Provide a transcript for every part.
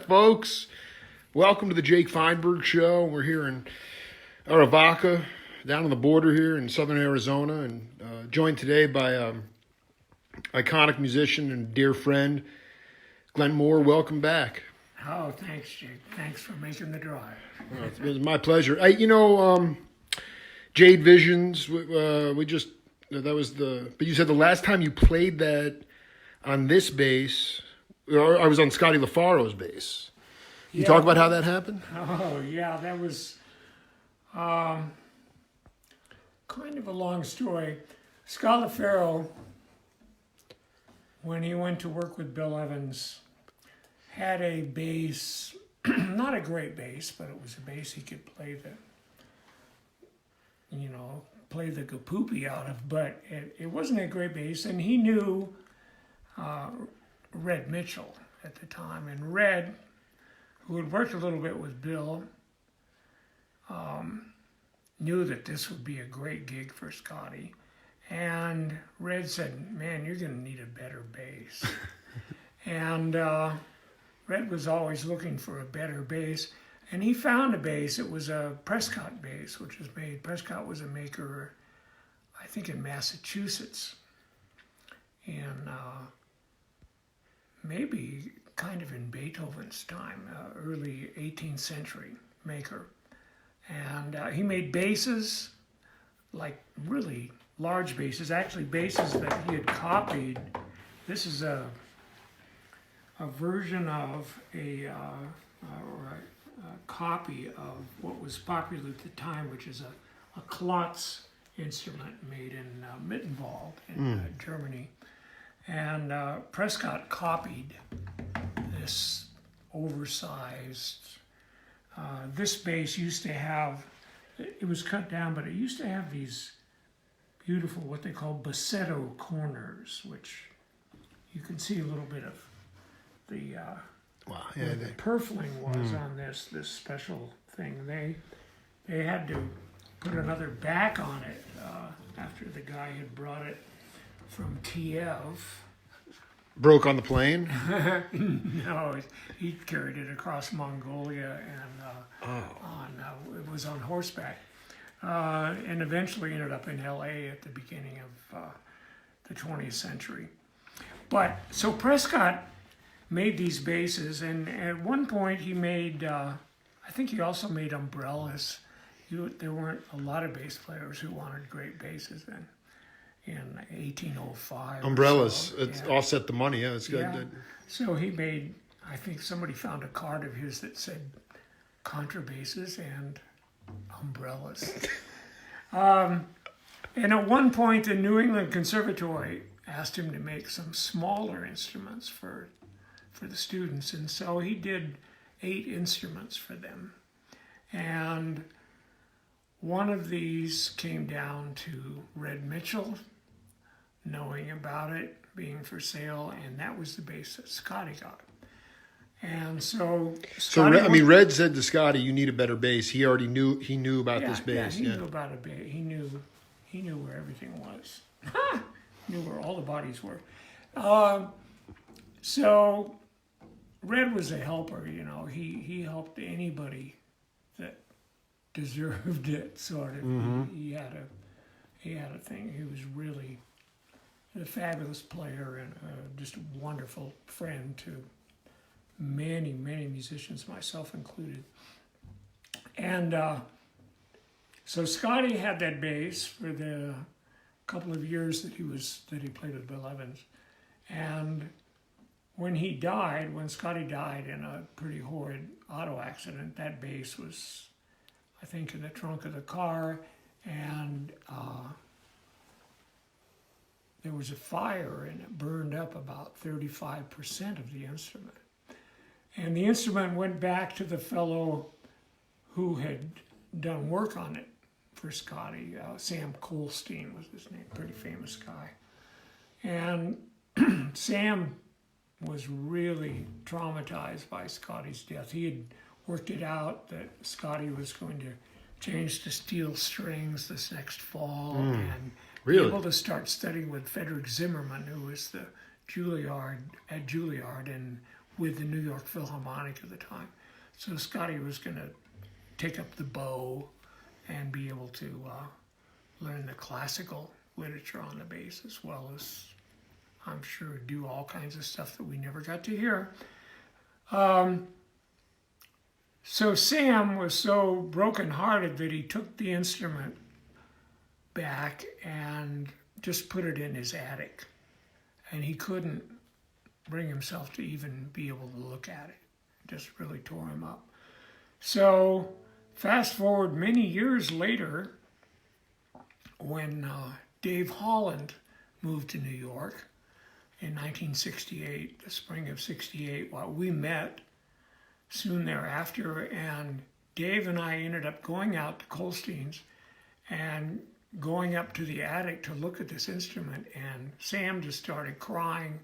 Folks, welcome to the Jake Feinberg Show. We're here in Arivaca, down on the border here in southern Arizona, and joined today by iconic musician and dear friend, Glen. Welcome back. Oh, thanks, Jake. Thanks for making the drive. It was my pleasure. Jade Visions, we just, that was but you said the last time you played that on this bass, or I was on Scotty LaFaro's bass. You talk about how that happened? Oh, yeah, that was kind of a long story. Scott LaFaro, when he went to work with Bill Evans, had a bass, not a great bass, but it was a bass he could play the gapoopy out of, but it wasn't a great bass, and he knew Red Mitchell at the time, and Red, who had worked a little bit with Bill, knew that this would be a great gig for Scotty, and Red said, "Man, you're going to need a better bass." And Red was always looking for a better bass, and he found a bass. It was a Prescott bass, which was made. Prescott was a maker, I think, in Massachusetts, and maybe kind of in Beethoven's time, early 18th century maker. And he made basses, like really large basses, actually basses that he had copied. This is a version of a copy of what was popular at the time, which is a Klotz instrument made in Mittenwald in Germany. And Prescott copied this oversized, this bass used to have, it was cut down, but it used to have these beautiful, what they call bassetto corners, which you can see a little bit of the the purfling was on this special thing. They had to put another back on it after the guy had brought it from Kiev. Broke on the plane? No, he carried it across Mongolia and it was on horseback, and eventually ended up in L.A. at the beginning of the 20th century. But so Prescott made these basses, and at one point he made, I think he also made umbrellas. There weren't a lot of bass players who wanted great basses then. In 1805. Umbrellas, offset the money, yeah, it's good. Yeah. So he made, I think somebody found a card of his that said contrabasses and umbrellas. And at one point, the New England Conservatory asked him to make some smaller instruments for the students, and so he did 8 instruments for them. And one of these came down to Red Mitchell, knowing about it, being for sale, and that was the bass that Scotty got. And so Red said to Scotty, "You need a better bass." He already knew about this bass. Yeah, he knew about a bass. He knew where everything was. Knew where all the bodies were. So Red was a helper. He helped anybody that deserved it. Sort of. Mm-hmm. He had a thing. He was really a fabulous player and just a wonderful friend to many, many musicians, myself included. And so Scotty had that bass for the couple of years that he played with Bill Evans. And when Scotty died in a pretty horrid auto accident, that bass was, I think, in the trunk of the car, and there was a fire and it burned up about 35% of the instrument. And the instrument went back to the fellow who had done work on it for Scotty. Sam Colstein was his name, pretty famous guy. And Sam was really traumatized by Scotty's death. He had worked it out that Scotty was going to change to steel strings this next fall and be able to start studying with Frederick Zimmerman, who was the Juilliard at Juilliard, and with the New York Philharmonic at the time. So Scotty was going to take up the bow and be able to learn the classical literature on the bass, as well as, I'm sure, do all kinds of stuff that we never got to hear. So Sam was so brokenhearted that he took the instrument back and just put it in his attic. And he couldn't bring himself to even be able to look at it. It just really tore him up. So fast forward many years later, when Dave Holland moved to New York in 1968, the spring of 68, well, we met soon thereafter, and Dave and I ended up going out to Colstein's and going up to the attic to look at this instrument, and Sam just started crying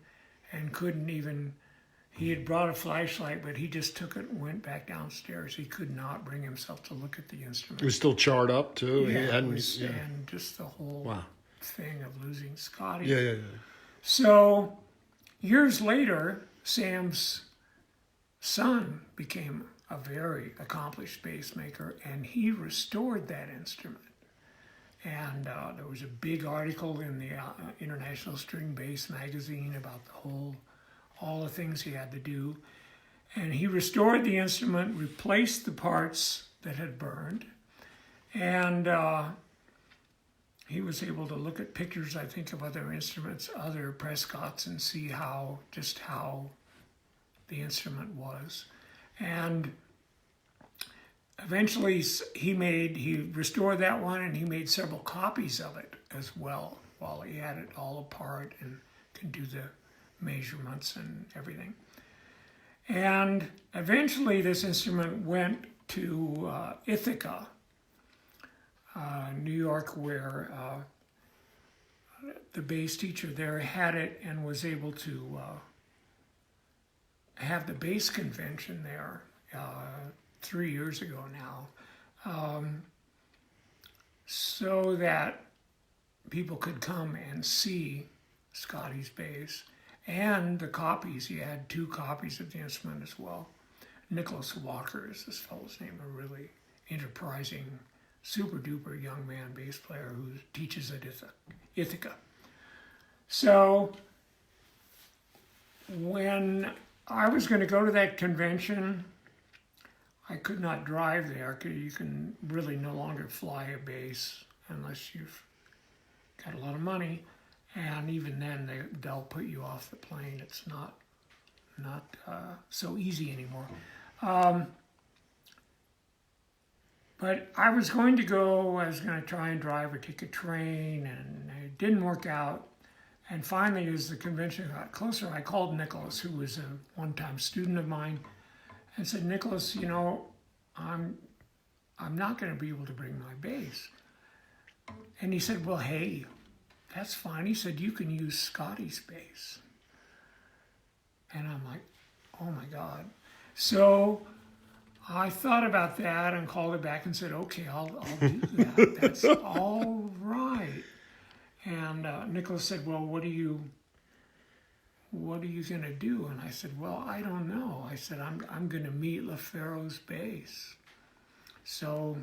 and couldn't even, he had brought a flashlight, but he just took it and went back downstairs. He could not bring himself to look at the instrument. It was still charred up too. Yeah, and just the whole thing of losing Scotty. Yeah. So years later, Sam's son became a very accomplished bass maker, and he restored that instrument. And there was a big article in the International String Bass magazine about all the things he had to do. And he restored the instrument, replaced the parts that had burned, and he was able to look at pictures, I think, of other instruments, other Prescotts, and see how the instrument was. And eventually he restored that one, and he made several copies of it as well, while he had it all apart and could do the measurements and everything. And eventually this instrument went to Ithaca, New York, where the bass teacher there had it and was able to have the bass convention there 3 years ago now, so that people could come and see Scotty's bass and the copies. He had 2 copies of the instrument as well. Nicholas Walker is this fellow's name, a really enterprising, super duper young man bass player who teaches at Ithaca. So when I was going to go to that convention, I could not drive there, because you can really no longer fly a bass unless you've got a lot of money. And even then, they'll put you off the plane. It's not so easy anymore. But I was going to go. I was going to try and drive or take a train, and it didn't work out. And finally, as the convention got closer, I called Nicholas, who was a one-time student of mine, and said, "Nicholas, you know, I'm not going to be able to bring my bass." And he said, "Well, hey, that's fine." He said, "You can use Scotty's bass." And I'm like, oh my God. So I thought about that and called it back and said, okay, I'll do that. That's all right. And Nicholas said, well, what are you going to do? And I said, well, I don't know. I said, I'm going to meet LaFaro's bass. So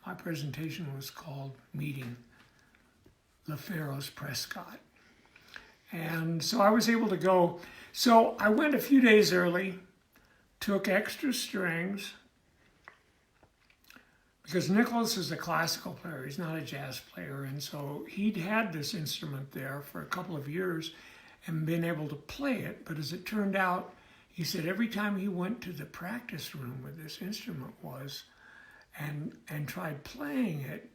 my presentation was called Meeting LaFaro's Prescott. And so I was able to go. So I went a few days early, took extra strings, because Nicholas is a classical player. He's not a jazz player. And so he'd had this instrument there for a couple of years and been able to play it. But as it turned out, he said every time he went to the practice room where this instrument was and tried playing it,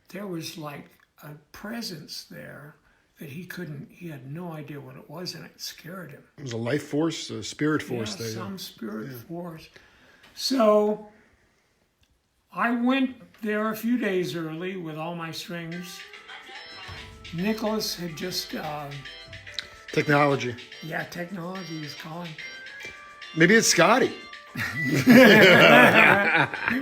there was like a presence there that he had no idea what it was, and it scared him. It was a life force, a spirit force there. Some spirit force. So I went there a few days early with all my strings. Nicholas had just... Technology. Yeah, technology is calling. Maybe it's Scotty. Maybe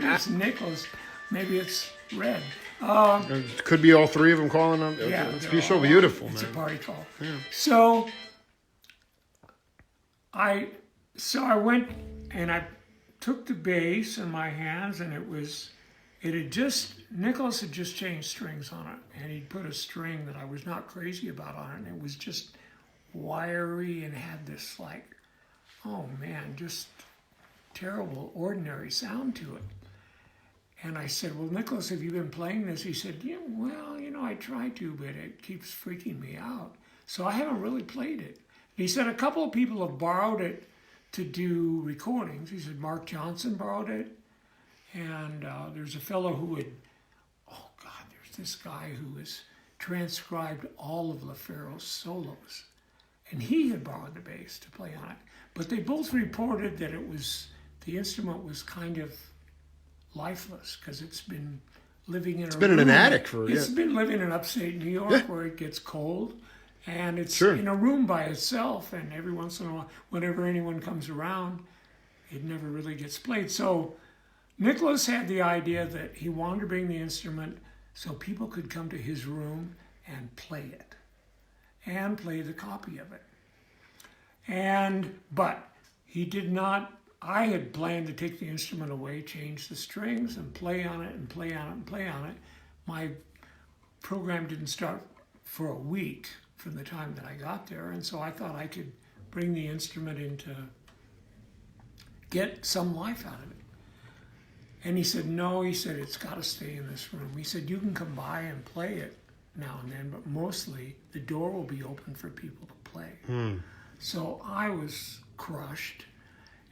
it's Nicholas. Maybe it's Red. It could be all 3 of them calling on. Yeah, it's so beautiful, it's man. It's a party call. Yeah. So I So I went and I took the bass in my hands, and Nicholas had just changed strings on it, and he'd put a string that I was not crazy about on it, and it was just wiry and had this like, oh man, just terrible, ordinary sound to it. And I said, well, Nicholas, have you been playing this? He said, yeah, well, I try to, but it keeps freaking me out. So I haven't really played it. He said a couple of people have borrowed it to do recordings. He said Mark Johnson borrowed it. And there's a fellow there's this guy who has transcribed all of LaFaro's solos. And he had borrowed the bass to play on it. But they both reported that the instrument was kind of lifeless because it's been living in in an attic It's been living in upstate New York where it gets cold. And it's in a room by itself, and every once in a while, whenever anyone comes around, it never really gets played. So Nicholas had the idea that he wanted to bring the instrument so people could come to his room and play it, and play the copy of it. But he did not. I had planned to take the instrument away, change the strings, and play on it, and play on it, and play on it. My program didn't start for a week from the time that I got there, and so I thought I could bring the instrument in to get some life out of it. And he said, no, he said, it's got to stay in this room. He said, you can come by and play it now and then, but mostly the door will be open for people to play. So I was crushed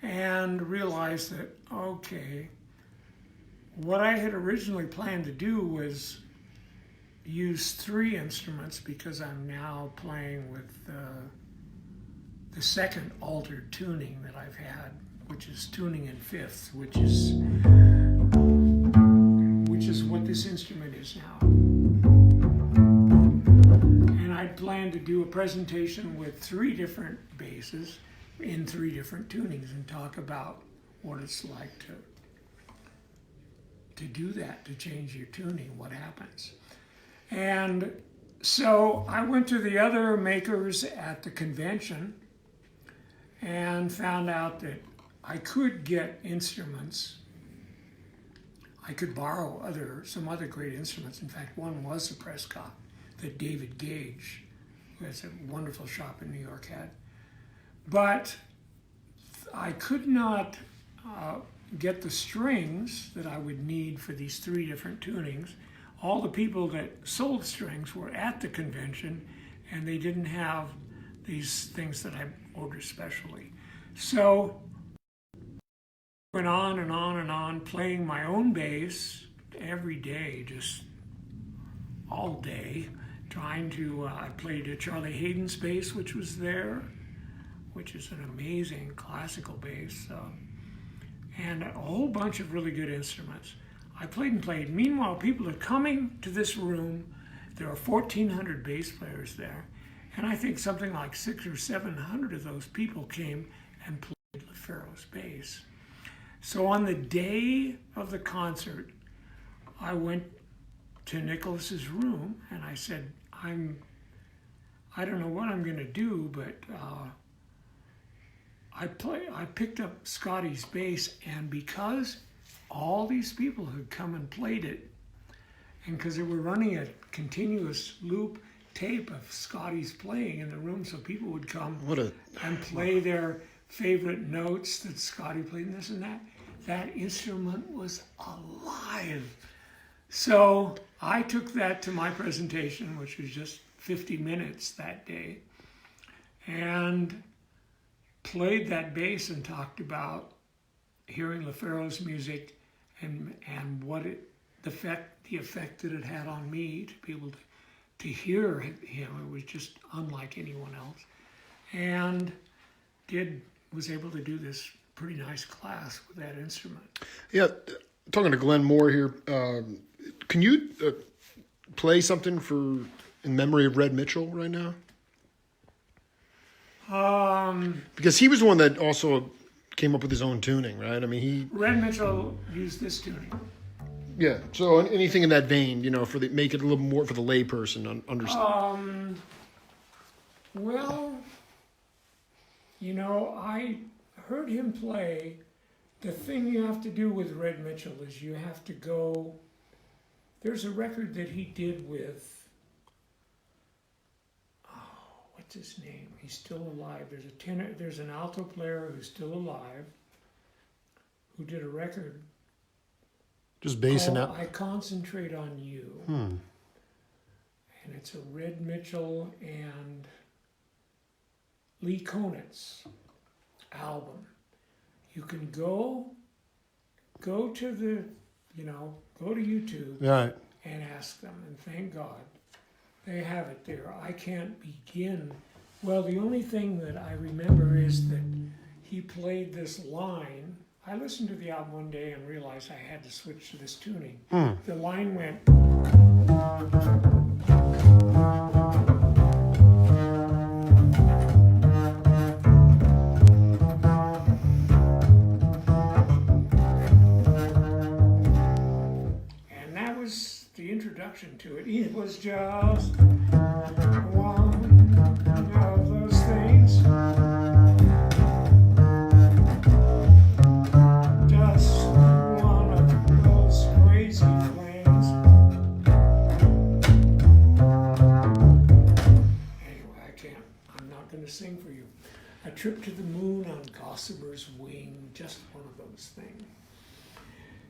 and realized that, okay, what I had originally planned to do was use 3 instruments because I'm now playing with the second altered tuning that I've had, which is tuning in fifths, which is what this instrument is now. And I plan to do a presentation with 3 different basses in 3 different tunings and talk about what it's like to do that, to change your tuning, what happens. And so I went to the other makers at the convention and found out that I could get instruments. I could borrow some other great instruments. In fact, one was a Prescott that David Gage, who has a wonderful shop in New York, had. But I could not get the strings that I would need for these 3 different tunings. All the people that sold strings were at the convention, and they didn't have these things that I ordered specially. So I went on and on and on, playing my own bass every day, just all day, trying to, I played a Charlie Hayden's bass, which was there, which is an amazing classical bass, and a whole bunch of really good instruments. I played and played. Meanwhile, people are coming to this room. There are 1,400 bass players there. And I think something like 600 or 700 of those people came and played LaFaro's bass. So on the day of the concert, I went to Nicholas's room and I said, I don't know what I'm going to do, but I picked up Scotty's bass, and because all these people had come and played it, and because they were running a continuous loop tape of Scotty's playing in the room, so people would come and play their favorite notes that Scotty played, and this and that. That instrument was alive. So I took that to my presentation, which was just 50 minutes that day, and played that bass and talked about hearing LaFaro's music and what the effect that it had on me to be able to hear him. It was just unlike anyone else, and was able to do this pretty nice class with that instrument. Yeah, talking to Glen Moore here. Can you play something in memory of Red Mitchell right now? Because he was the one that also came up with his own tuning, right? I mean, Red Mitchell used this tuning. Yeah. So anything in that vein, make it a little more for the layperson understand. Well, I heard him play, the thing you have to do with Red Mitchell is you have to go. There's a record that he did with, what's his name? He's still alive. There's a tenor, there's an alto player who's still alive who did a record Just basing called out. I Concentrate on You. And it's a Red Mitchell and Lee Konitz album. You can go to the, go to YouTube Right. and ask them, and thank God they have it there. I can't begin. Well, the only thing that I remember is that he played this line. I listened to the album one day and realized I had to switch to this tuning. The line went. And that was the introduction to it. It was just one of those things. Just one of those crazy flames. Anyway, I'm not going to sing for you. A trip to the moon on Gossamer's wing, just one of those things.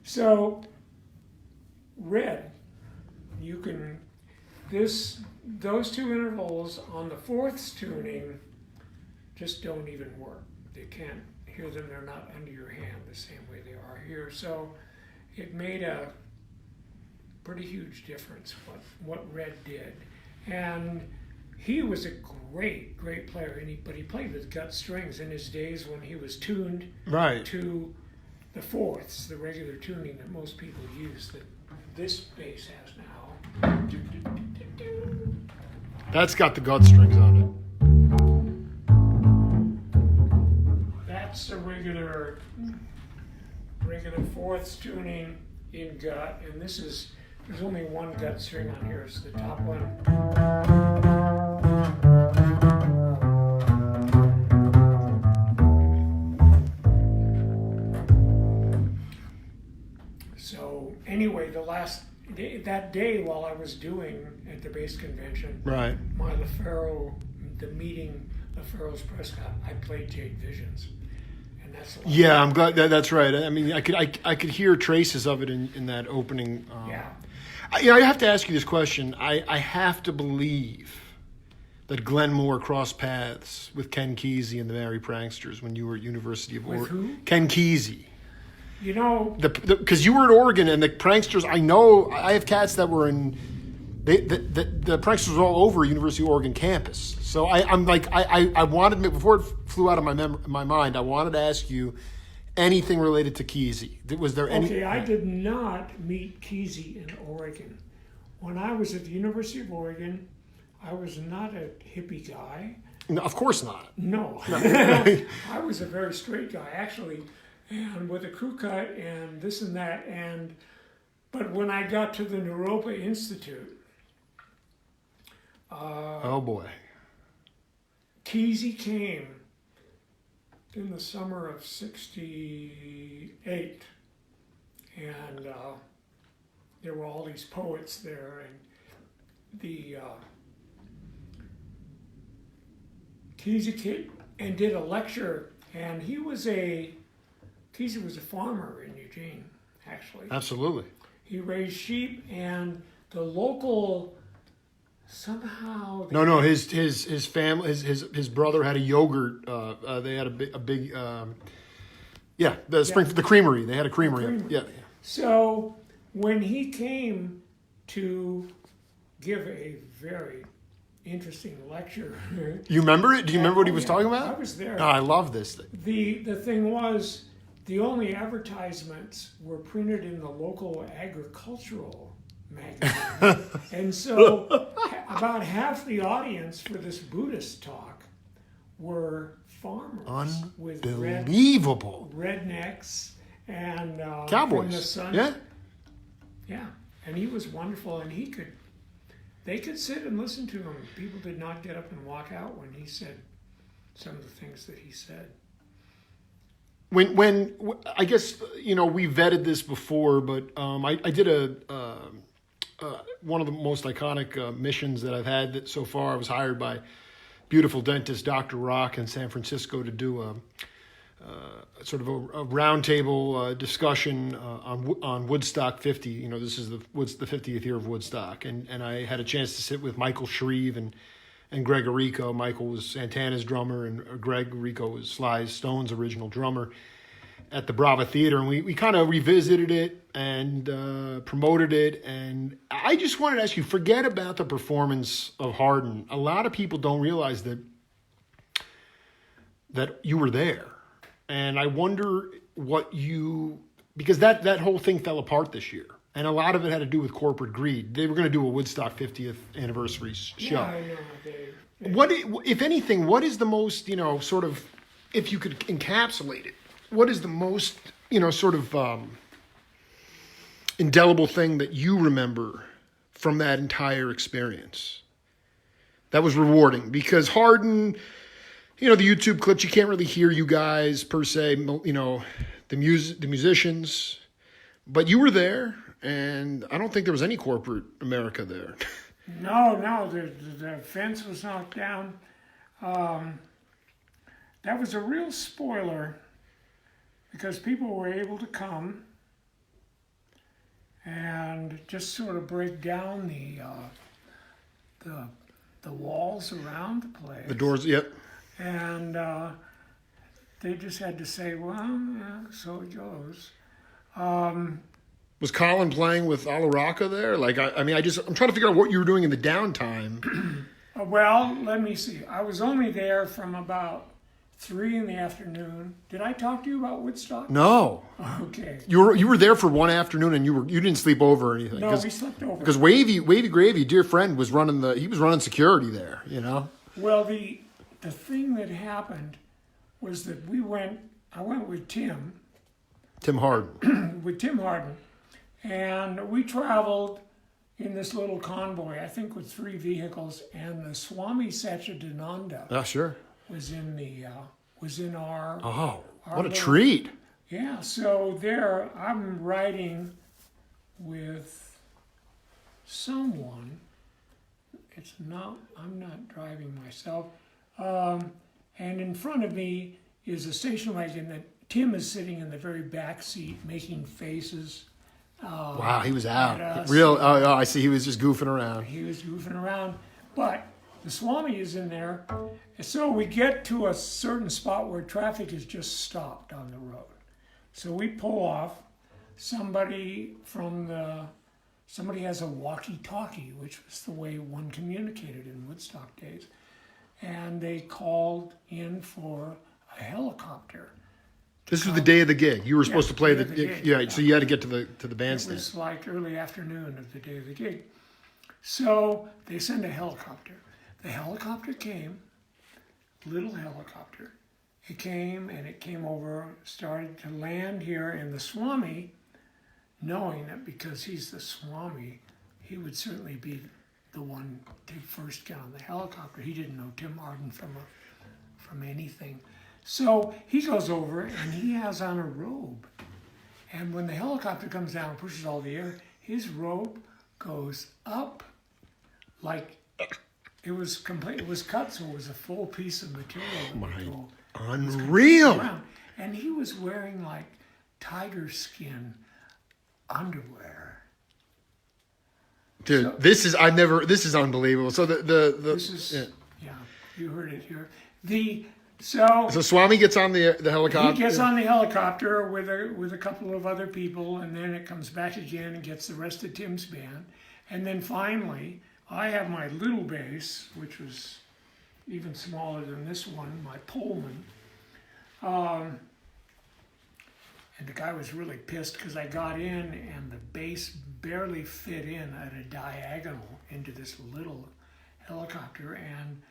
So, Red, you can, those two intervals on the fourths tuning just don't even work. They can't hear them, they're not under your hand the same way they are here. So it made a pretty huge difference what Red did. And he was a great player, but he played with gut strings in his days when he was tuned Right. to the fourths, the regular tuning that most people use, that this bass has now. That's got the gut strings on it. That's a regular fourths tuning in gut, and there's only one gut string on here. It's the top one. So anyway, that day while I was doing at the bass convention, Right. my the meeting LaFaro's Prescott, I played Jade Visions, and that's a lot. Yeah, I'm glad that's right. I mean, I could hear traces of it in that opening. Yeah. I have to ask you this question. I have to believe that Glen Moore crossed paths with Ken Kesey and the Merry Pranksters when you were at University of With Oregon. who? Ken Kesey. You know, Because you were at Oregon and the Pranksters. I know I have cats that were in. The Pranksters were all over University of Oregon campus. So I'm like I wanted before it flew out of my mind. I wanted to ask you anything related to Kesey. Was there any? okay, I did not meet Kesey in Oregon. When I was at the University of Oregon, I was not a hippie guy. No, of course not. No. I was a very straight guy, actually, and with a crew cut and this and that. But when I got to the Naropa Institute, Oh boy. Kesey came in the summer of '68, and there were all these poets there, and the Kesey came and did a lecture, and Kesey was a farmer in Eugene, actually. Absolutely. He raised sheep, and the local somehow. No. His family, his brother had a yogurt. They had a big. The creamery. They had a creamery. Creamery. Yeah. So when he came to give a very interesting lecture, You remember it? Do you remember what he was talking I about? was there. Oh, I love this thing. The thing was, the only advertisements were printed in the local agricultural magazine. And so about half the audience for this Buddhist talk were farmers with Unbelievable. rednecks and Cowboys. From the sun. Yeah, and he was wonderful, and they could sit and listen to him. People did not get up and walk out when he said some of the things that he said. I guess we vetted this before, but I did one of the most iconic missions that I've had so far. I was hired by beautiful dentist Dr. Rock in San Francisco to do a sort of a roundtable discussion on Woodstock 50. This is the 50th year of Woodstock, and I had a chance to sit with Michael Shreve and Greg Arico. Michael was Santana's drummer, and Greg Arico was Sly Stone's original drummer at the Brava Theater, and we kind of revisited it and promoted it. And I just wanted to ask you, forget about the performance of Hardin. A lot of people don't realize that you were there. And I wonder because that whole thing fell apart this year. And a lot of it had to do with corporate greed. They were going to do a Woodstock 50th anniversary show. Yeah, I know. What, if anything, what is the most, sort of, if you could encapsulate it, what is the most, sort of indelible thing that you remember from that entire experience that was rewarding? Because Hardin, the YouTube clips, you can't really hear you guys per se, the musicians, but you were there, and I don't think there was any corporate America there. No, the fence was knocked down. That was a real spoiler because people were able to come and just sort of break down the walls around the place. The doors, yep. And they just had to say, well, yeah, so it goes. Was Colin playing with Arivaca there? Like, I'm trying to figure out what you were doing in the downtime. Well, let me see. I was only there from about 3 p.m. Did I talk to you about Woodstock? No. Okay. You were there for one afternoon, and you didn't sleep over or anything. No, we slept over. Because Wavy Gravy, dear friend, was running security there. Well, the thing that happened was that I went with Tim Hardin. with Tim Hardin, and we traveled in this little convoy, I think with 3 vehicles, and the Swami Satchidananda Oh, sure. was in our... Oh, our what a little, treat. Yeah, so there I'm riding with someone. I'm not driving myself. And in front of me is a station wagon that Tim is sitting in the very back seat making faces. Wow, he was out. I see. He was just goofing around. He was goofing around. But the Swami is in there. So we get to a certain spot where traffic is just stopped on the road. So we pull off. Somebody has a walkie-talkie, which was the way one communicated in Woodstock days. And they called in for a helicopter. This was the day of the gig. You were supposed to play the gig, yeah. So you had to get to the It bandstand. was like early afternoon of the day of the gig. So they send a helicopter. The helicopter came, little helicopter. It came and it came over, started to land here, and the Swami, knowing that because he's the Swami, he would certainly be the one to first get on the helicopter. He didn't know Tim Hardin from anything. So he goes over and he has on a robe. And when the helicopter comes down and pushes all the air, his robe goes up like it was complete. It was cut, so it was a full piece of material. Unreal. And he was wearing like tiger skin underwear. Dude, So- this is unbelievable. So Yeah, you heard it here. So Swami gets on the helicopter. he gets on the helicopter with a couple of other people, and then it comes back again and gets the rest of Tim's band. And then finally, I have my little bass, which was even smaller than this one, my Pullman. And the guy was really pissed because I got in and the bass barely fit in at a diagonal into this little helicopter. And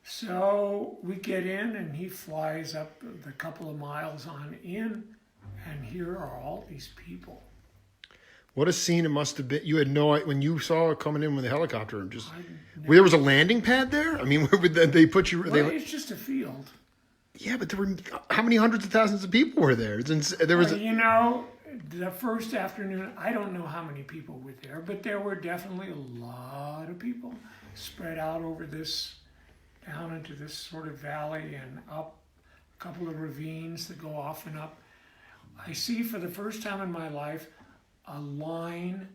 so we get in and he flies up the couple of miles on in, and here are all these people. What a scene it must have been. You had no idea when you saw it coming in with the helicopter. There was a landing pad there? I mean, where would they put you? Well, it's just a field. Yeah, but there were how many hundreds of thousands of people were there? There was. You know, the first afternoon, I don't know how many people were there, but there were definitely a lot of people spread out over this, down into this sort of valley and up a couple of ravines that go off and up. I see for the first time in my life a line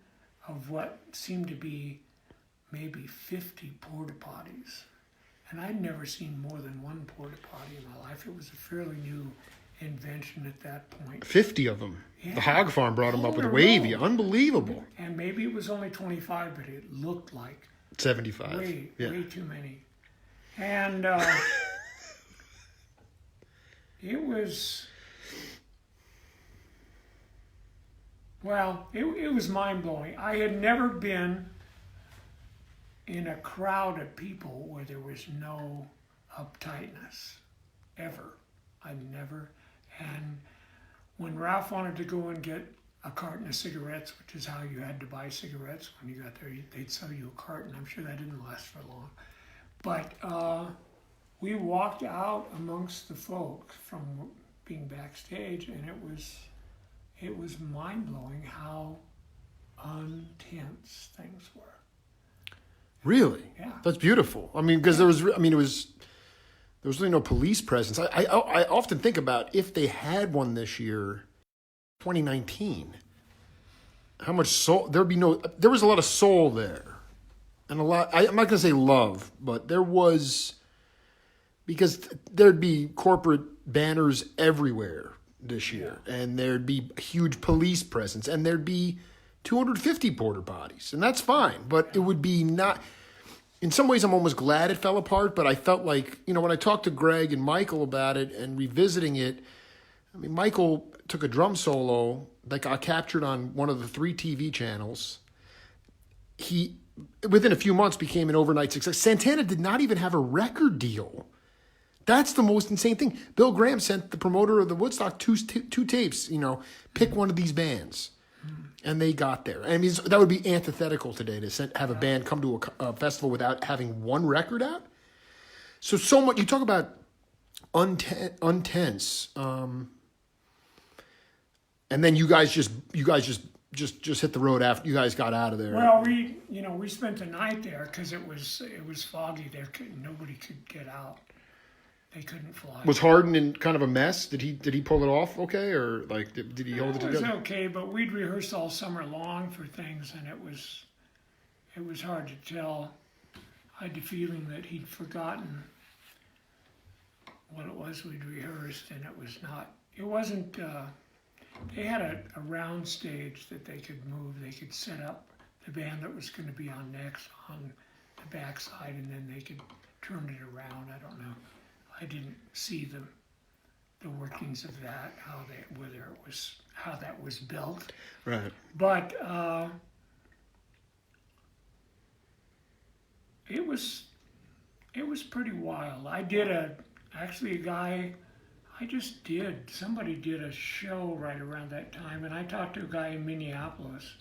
of what seemed to be maybe 50 porta potties. And I'd never seen more than one porta potty in my life. It was a fairly new invention at that point. 50 of them. Yeah. The hog farm brought them up with in a wavy. row. Unbelievable. And maybe it was only 25, but it looked like 75. way too many. And it was, well, it was mind-blowing. I had never been in a crowd of people where there was no uptightness, ever. I never. And when Ralph wanted to go and get a carton of cigarettes, which is how you had to buy cigarettes when you got there, they'd sell you a carton. I'm sure that didn't last for long. But we walked out amongst the folks from being backstage, and it was mind-blowing how untense things were. Really? Yeah. That's beautiful. I mean, because there was really no police presence. I often think about if they had one this year, 2019, how much soul, there was a lot of soul there. And a lot, I'm not going to say love, but there was, because there'd be corporate banners everywhere this year, and there'd be a huge police presence, and there'd be 250 porta potties, and that's fine, but it would be not. In some ways, I'm almost glad it fell apart, but I felt like, when I talked to Greg and Michael about it and revisiting it, I mean, Michael took a drum solo that got captured on one of the 3 TV channels. He, within a few months, became an overnight success. Santana did not even have a record deal. That's the most insane thing. Bill Graham sent the promoter of the Woodstock two tapes, pick one of these bands. And they got there. I mean, that would be antithetical today to have a band come to a festival without having one record out. So much. You talk about untense, and then you guys just hit the road after you guys got out of there. Well, we spent the night there because it was foggy there. Nobody could get out. They couldn't fly. Was Harden in kind of a mess? Did he pull it off okay, or like did he hold it together? It was okay, but we'd rehearsed all summer long for things, and it was hard to tell. I had the feeling that he'd forgotten what it was we'd rehearsed, and it wasn't. They had a round stage that they could move. They could set up the band that was going to be on next on the backside, and then they could turn it around. I don't know. I didn't see the workings of that, how that was built. Right. But it was pretty wild. Somebody did a show right around that time, and I talked to a guy in Minneapolis,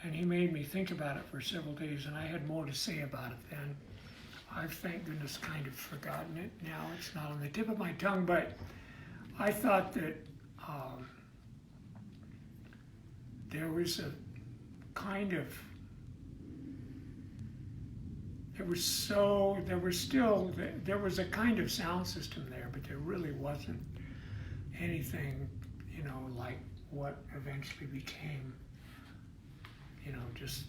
and he made me think about it for several days, and I had more to say about it then. I've, thank goodness, kind of forgotten it now. It's not on the tip of my tongue, but I thought that there was a kind of, there was a kind of sound system there, but there really wasn't anything, like what eventually became, just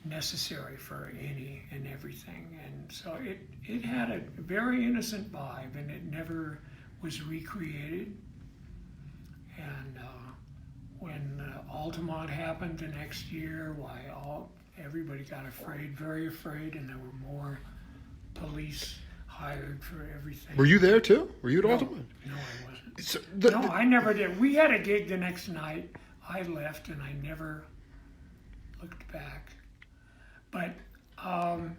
necessary for any and everything. And so it had a very innocent vibe, and it never was recreated. And when Altamont happened the next year, everybody got afraid, very afraid, and there were more police hired for everything. Were you there too? Were you at Altamont? No, I wasn't. I never did. We had a gig the next night. I left, and I never looked back. But I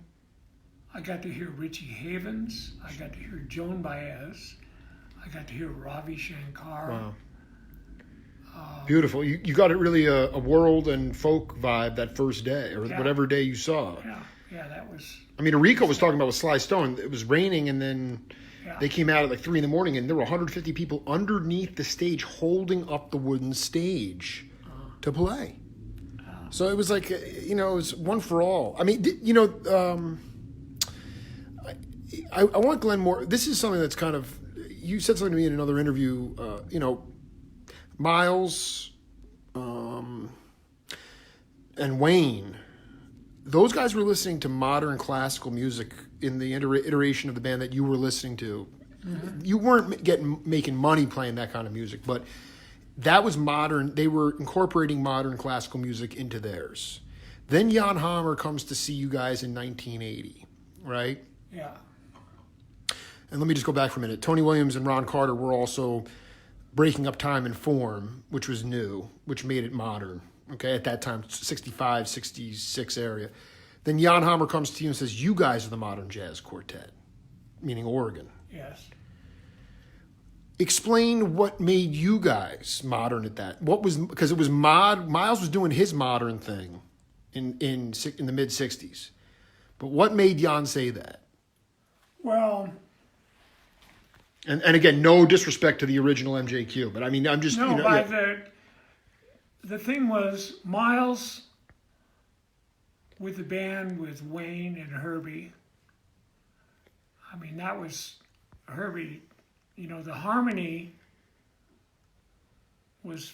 got to hear Richie Havens. I got to hear Joan Baez. I got to hear Ravi Shankar. Wow. Beautiful. You got it really a world and folk vibe that first day, or whatever day you saw. Yeah, that was. I mean, Arivaca was talking about with Sly Stone. It was raining, and then Yeah. They came out at like 3 in the morning, and there were 150 people underneath the stage holding up the wooden stage to play. So it was like, it was one for all. I mean, I want Glen more. This is something that's kind of, you said something to me in another interview, Miles and Wayne, those guys were listening to modern classical music in the iteration of the band that you were listening to. Mm-hmm. You weren't making money playing that kind of music, but that was modern. They were incorporating modern classical music into theirs. Then Jan Hammer comes to see you guys in 1980, right? Yeah. And let me just go back for a minute. Tony Williams and Ron Carter were also breaking up time and form, which was new, which made it modern. Okay, at that time, 65, 66 area. Then Jan Hammer comes to you and says, you guys are the modern jazz quartet, meaning Oregon. Yes. Explain what made you guys modern at that. Because it was Miles was doing his modern thing in the mid 60s. But what made Jan say that? Well, and again, no disrespect to the original MJQ, but I mean, I'm just the thing was Miles with the band with Wayne and Herbie. I mean, that was Herbie. The harmony was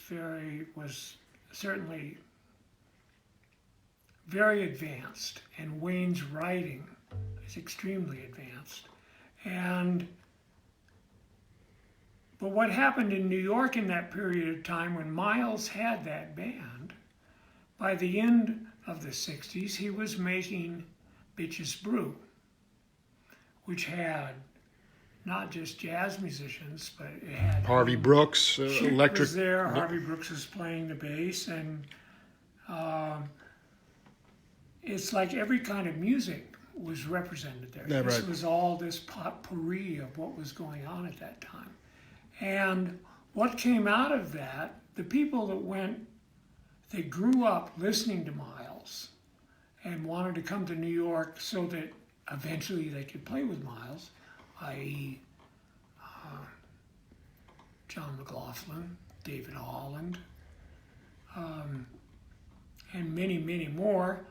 certainly very advanced, and Wayne's writing is extremely advanced. But what happened in New York in that period of time when Miles had that band, by the end of the 60s, he was making Bitches Brew, which had not just jazz musicians, but it had Harvey Brooks, electric. Was there. Harvey Brooks was playing the bass, and it's like every kind of music was represented there. Yeah, this right. was all this potpourri of what was going on at that time. And what came out of that, the people that went, they grew up listening to Miles and wanted to come to New York so that eventually they could play with Miles, i.e. John McLaughlin, David Holland, and many, many more.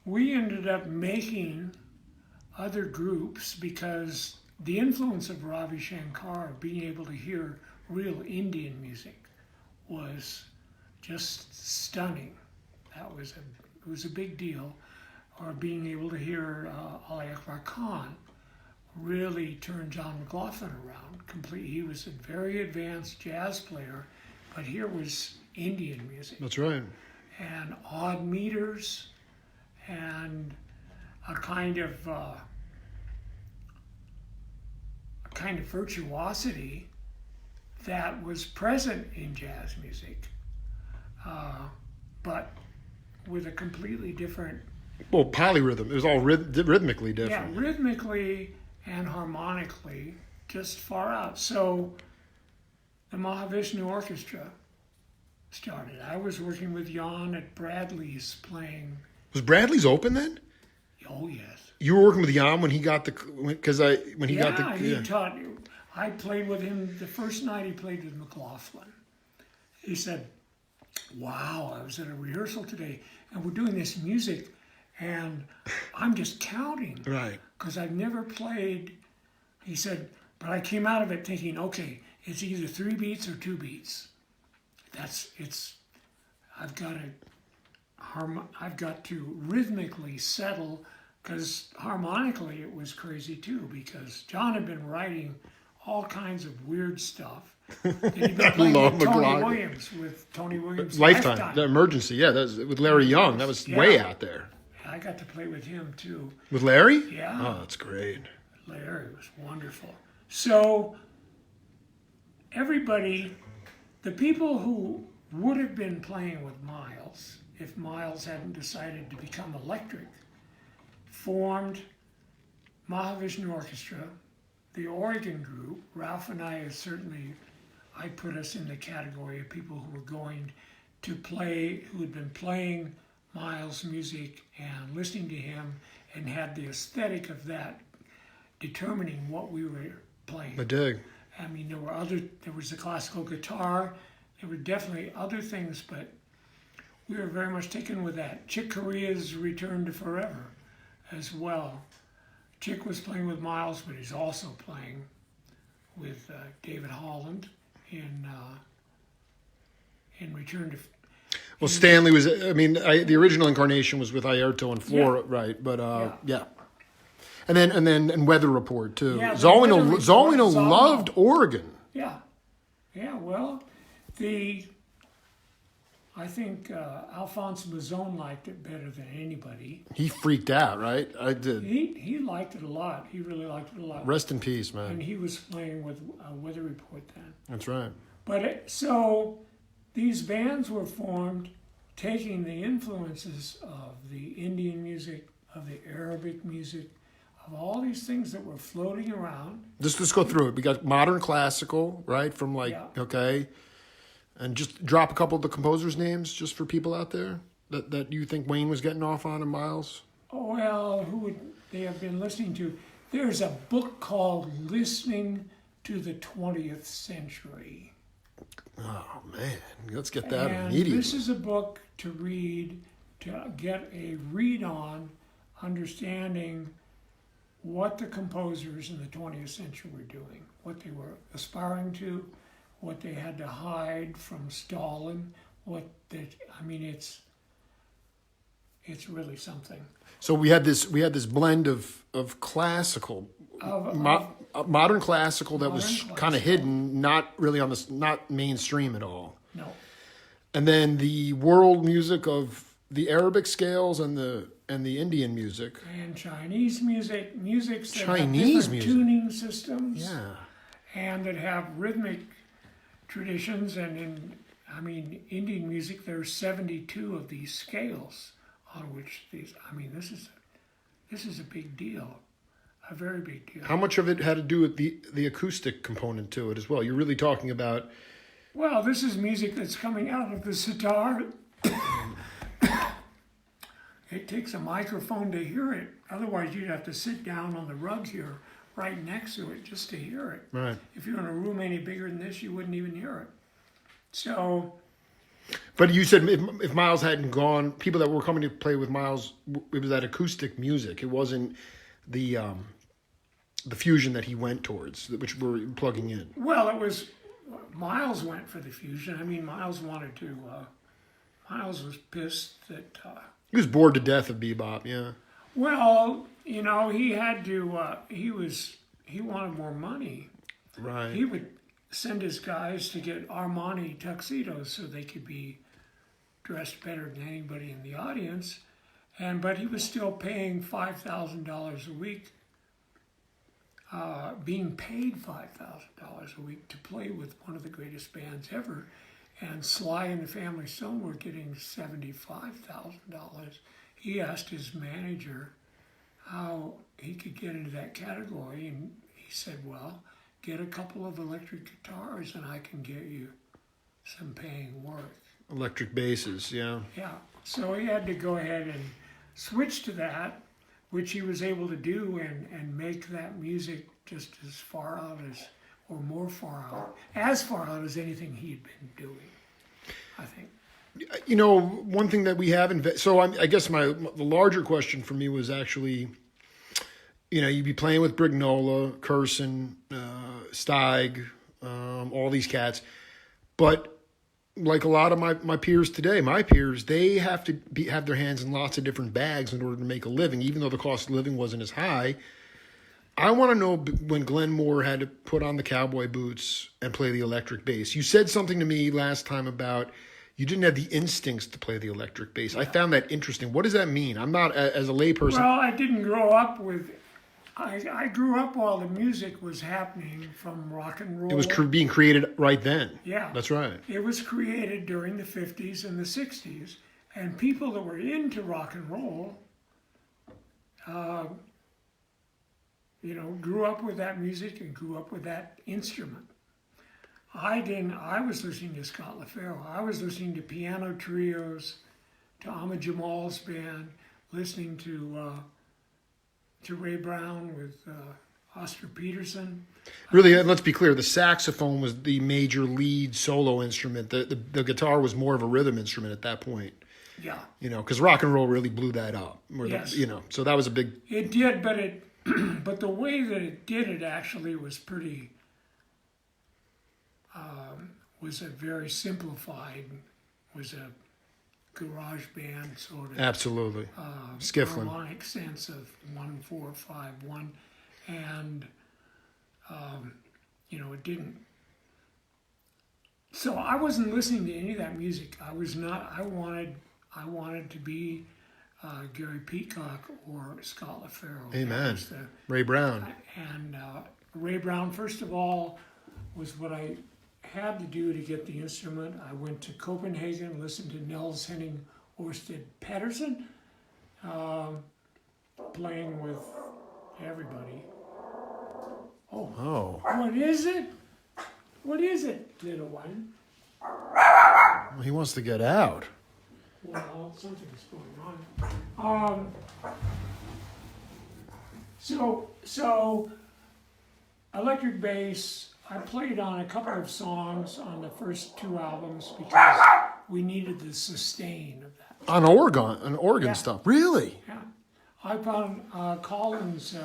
We ended up making other groups because the influence of Ravi Shankar, being able to hear real Indian music, was just stunning. It was a big deal. Or being able to hear Arivaca Khan really turned John McLaughlin around completely. He was a very advanced jazz player, but here was Indian music. That's right. And odd meters and a kind of virtuosity that was present in jazz music, but with a completely different. Well, polyrhythm. It was all rhythmically different. Yeah, rhythmically and harmonically, just far out. So the Mahavishnu Orchestra started. I was working with Jan at Bradley's playing. Was Bradley's open then? Oh, yes. You were working with Jan when he got the He taught you. I played with him the first night he played with McLaughlin. He said, wow, I was at a rehearsal today and we're doing this music and I'm just counting. Right. Because I've never played. He said, but I came out of it thinking, okay, it's either 3 beats or 2 beats. I've got to rhythmically settle, because harmonically it was crazy too, because John had been writing all kinds of weird stuff. And he'd been playing with Tony Williams. Lifetime. The Emergency, yeah, that was with Larry Young. That was way out there. I got to play with him too. With Larry? Yeah. Oh, that's great. Larry was wonderful. So everybody, the people who would have been playing with Miles, if Miles hadn't decided to become electric, formed Mahavishnu Orchestra, the Oregon group. Ralph and I I put us in the category of people who were going to play, who had been playing Miles' music and listening to him and had the aesthetic of that determining what we were playing. I dig. I mean, there was the classical guitar, there were definitely other things, but we were very much taken with that. Chick Corea's Return to Forever as well. Chick was playing with Miles, but he's also playing with David Holland in Return to. Well, Stanley was. I mean, the original incarnation was with Airto and Flora, right? But yeah. And then Weather Report too. Yeah, Zollino loved Oregon. Yeah, well, I think Alphonse Mazone liked it better than anybody. He freaked out, right? I did. He liked it a lot. He really liked it a lot. Rest in peace, man. And he was playing with Weather Report then. That's right. But so these bands were formed taking the influences of the Indian music, of the Arabic music, of all these things that were floating around. Let's go through it. We got modern classical, right? From okay. And just drop a couple of the composers' names just for people out there that you think Wayne was getting off on and Miles. Oh, well, who would they have been listening to? There's a book called Listening to the 20th Century. Oh, man. Let's get that And immediately. this is a book to read, to get a read on understanding what the composers in the 20th century were doing, what they were aspiring to, what they had to hide from Stalin, it's really something. So we had this blend of classical, modern classical that was kind of hidden, not really not mainstream at all. No. And then the world music of the Arabic scales and the Indian music. And Chinese music, musics that Chinese have different music. tuning systems. Yeah. And that have rhythmic traditions. And Indian music, there's 72 of these scales on which this is a big deal, a very big deal. How much of it had to do with the acoustic component to it as well? You're really talking about. Well, this is music that's coming out of the sitar. It takes a microphone to hear it. Otherwise, you'd have to sit down on the rug here, right next to it, just to hear it. Right. If you're in a room any bigger than this, you wouldn't even hear it. So. But you said if Miles hadn't gone, people that were coming to play with Miles, it was that acoustic music. It wasn't the fusion that he went towards, which we're plugging in. Well, it was. Miles went for the fusion. Miles wanted to. Miles was pissed that. He was bored to death of bebop. Yeah. Well, he had to. He wanted more money. Right. He would send his guys to get Armani tuxedos so they could be dressed better than anybody in the audience, but he was still paying $5,000 a week. Being paid $5,000 a week to play with one of the greatest bands ever, and Sly and the Family Stone were getting $75,000. He asked his manager how he could get into that category, and he said, well, get a couple of electric guitars and I can get you some paying work. Electric basses, yeah. Yeah, so he had to go ahead and switch to that, which he was able to do and make that music just as far out as anything he'd been doing, I think. One thing that we haven't. So I guess the larger question for me was actually, you'd be playing with Brignola, Curson, Steig, all these cats, but like a lot of my peers today, they have to have their hands in lots of different bags in order to make a living, even though the cost of living wasn't as high. I want to know when Glen Moore had to put on the cowboy boots and play the electric bass. You said something to me last time about you didn't have the instincts to play the electric bass. Yeah. I found that interesting. What does that mean? I'm not, as a layperson. Well, I didn't grow up with... I grew up while the music was happening from rock and roll. It was being created right then. Yeah. That's right. It was created during the 50s and the 60s. And people that were into rock and roll, grew up with that music and grew up with that instrument. I was listening to Scott LaFaro. I was listening to piano trios, to Ahmad Jamal's band, listening to Ray Brown with Oscar Peterson. Really, and let's be clear, the saxophone was the major lead solo instrument. The guitar was more of a rhythm instrument at that point. Yeah, Because rock and roll really blew that up. Yes. So that was a big... it did, but but the way that it did it actually was pretty. Was a very simplified. Was a garage band sort of. Absolutely. Skifflin. Harmonic sense of 1-4-5-1, and it didn't. So I wasn't listening to any of that music. I was not. I wanted to be Gary Peacock or Scott LaFaro. Amen. Ray Brown. And Ray Brown, first of all, was what I had to do to get the instrument. I went to Copenhagen, listened to Nels Henning Orsted Pedersen, playing with everybody. Oh. What is it? What is it, little one? Well, he wants to get out. Well, something's going on. So electric bass, I played on a couple of songs on the first two albums because we needed the sustain of that. On organ stuff. Really? Yeah. I found Colin's,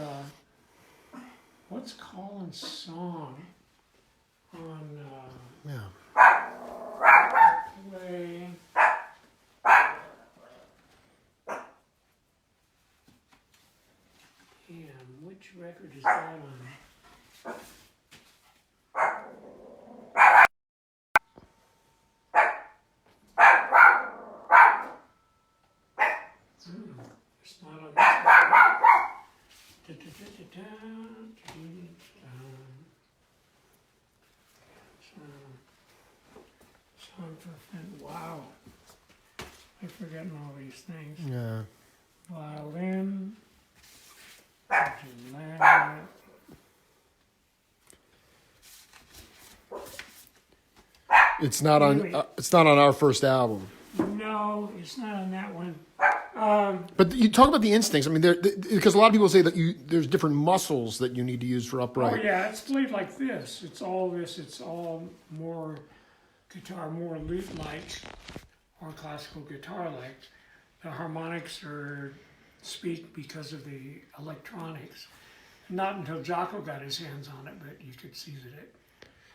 what's Colin's song on play? And which record is that on? It's not on this Song for Wow. I'm forgetting all these things. Yeah. Violin. It's not on. It's not on our first album. No, it's not on that one. But you talk about the instincts. I mean, because a lot of people say that there's different muscles that you need to use for upright. Oh yeah, it's played like this. It's all this. It's all more guitar, more lute-like, or classical guitar-like. The harmonics speak because of the electronics. Not until Jocko got his hands on it, but you could see that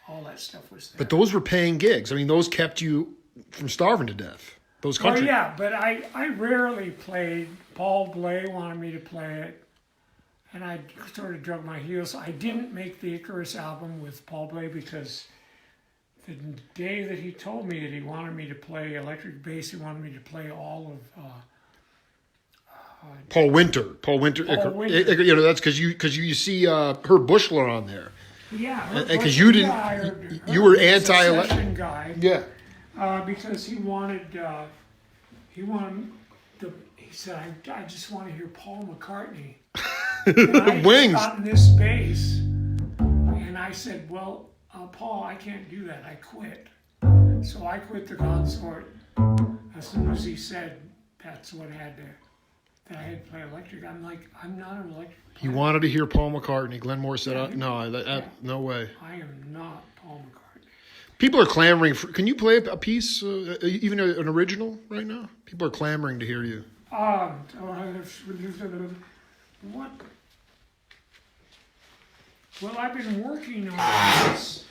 all that stuff was there. But those were paying gigs. I mean, those kept you from starving to death. Those country. Oh yeah, but I rarely played. Paul Bley wanted me to play it, and I sort of drug my heels. I didn't make the Icarus album with Paul Bley because the day that he told me that he wanted me to play electric bass, he wanted me to play all of Paul Winter. That's because you see Herb Bushler on there. Yeah, because you didn't. You were anti-electric guy. Yeah. Because he wanted. He said, I just want to hear Paul McCartney. Wings. Gotten this bass, and I said, well, Paul, I can't do that. I quit. So I quit the consort as soon as he said that's what that I had to play electric. I'm like, I'm not an electric player. He wanted to hear Paul McCartney. Glen Moore said, no way. I am not Paul McCartney. People are clamoring for. Can you play a piece, even an original, right now? People are clamoring to hear you. What? Well, I've been working on this.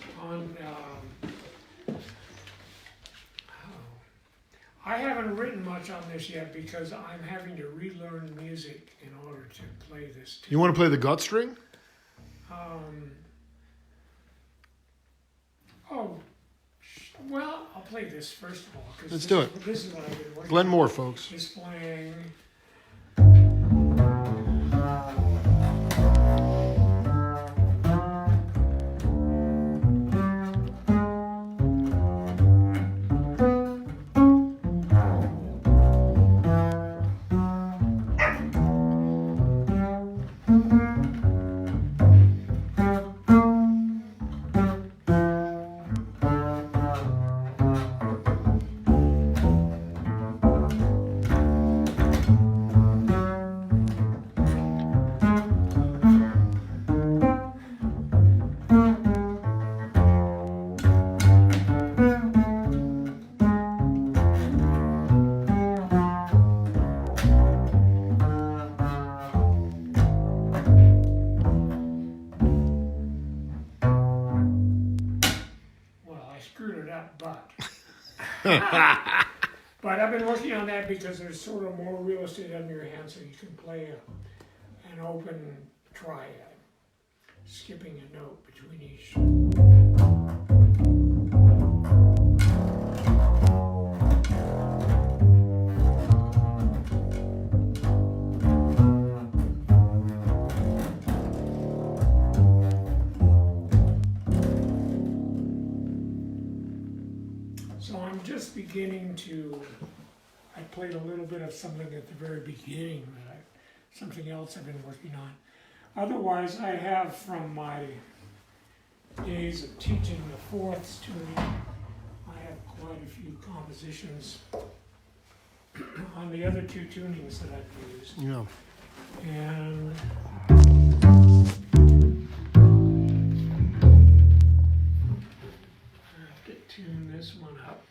I haven't written much on this yet because I'm having to relearn music in order to play this. You want to play the gut string? Well, I'll play this first of all. Let's do it. This is what I've been working Glen Moore, folks. is playing. I screwed it up, but. But I've been working on that because there's sort of more real estate on your hands, so you can play an open triad, skipping a note between each. So I'm just beginning to, I played a little bit of something at the very beginning, something else I've been working on. Otherwise, I have from my days of teaching the fourths tuning, I have quite a few compositions on the other two tunings that I've used. Yeah. And I have to tune this one up.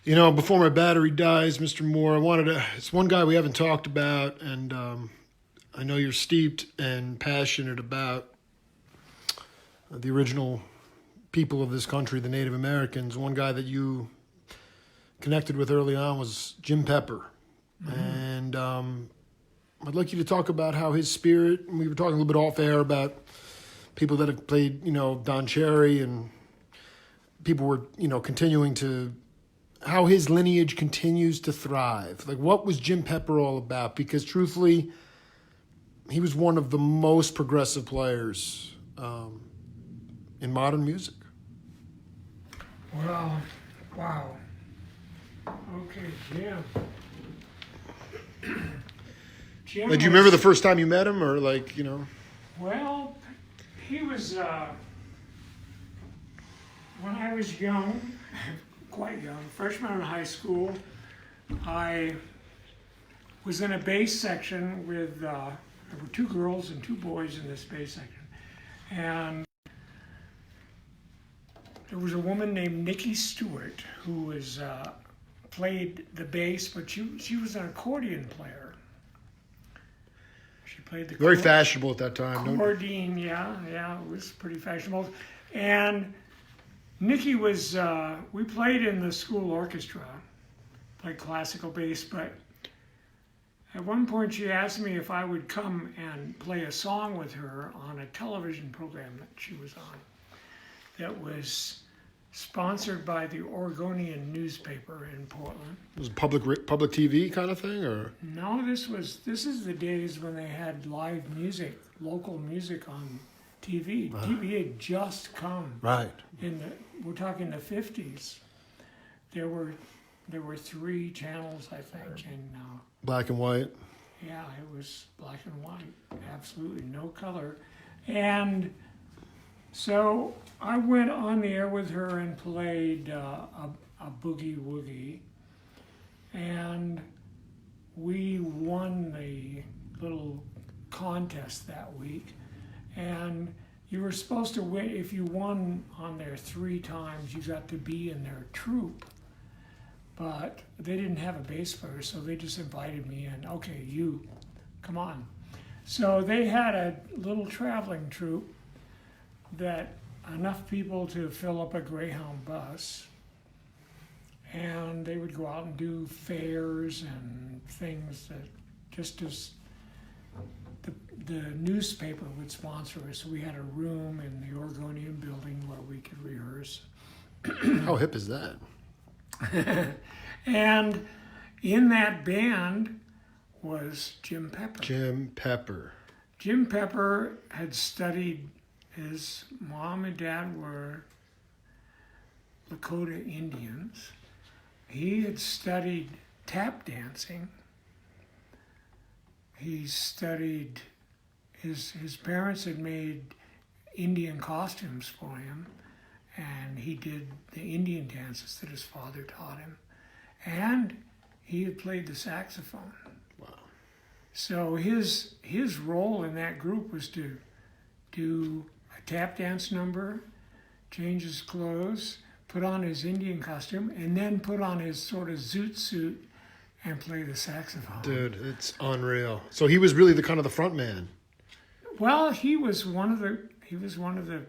You know, before my battery dies, Mr. Moore, it's one guy we haven't talked about, and I know you're steeped and passionate about the original people of this country, the Native Americans. One guy that you connected with early on was Jim Pepper. Mm-hmm. And I'd like you to talk about how his spirit, and we were talking a little bit off air about people that have played, Don Cherry, and people were, continuing to, how his lineage continues to thrive. Like, what was Jim Pepper all about? Because truthfully, he was one of the most progressive players in modern music. Well, wow. Okay, Jim. Jim Like, do you remember the first time you met him, or Well, he was, when I was young, quite young, freshman in high school, I was in a bass section with, there were 2 girls and 2 boys in this bass section. And there was a woman named Nikki Stewart who was, played the bass, but she was an accordion player. She played the very fashionable at that time. accordion, yeah, it was pretty fashionable. And Nikki was, we played in the school orchestra, played classical bass, but at one point she asked me if I would come and play a song with her on a television program that she was on that was sponsored by the Oregonian newspaper in Portland. It was public TV kind of thing, or? No, this is the days when they had live music, local music on TV. Wow. TV had just come. Right. We're talking the 50s. There were 3 channels, I think, and Black and white. yeah, it was black and white, absolutely no color. And so I went on the air with her and played a boogie woogie, and we won the little contest that week. And you were supposed to win, if you won on there 3 times, you got to be in their troupe. But they didn't have a bass player, so they just invited me in. Okay, you, come on. So they had a little traveling troupe that enough people to fill up a Greyhound bus. And they would go out and do fairs and things that just as the newspaper would sponsor us. We had a room in the Oregonian building where we could rehearse. How hip is that? And in that band was Jim Pepper. Jim Pepper. Jim Pepper had studied, his mom and dad were Lakota Indians. He had studied tap dancing. He studied, his parents had made Indian costumes for him, and he did the Indian dances that his father taught him. And he had played the saxophone. Wow. So his role in that group was to do a tap dance number, change his clothes, put on his Indian costume, and then put on his sort of zoot suit and play the saxophone. Dude, it's unreal. So he was really the kind of the front man. Well, he was one of the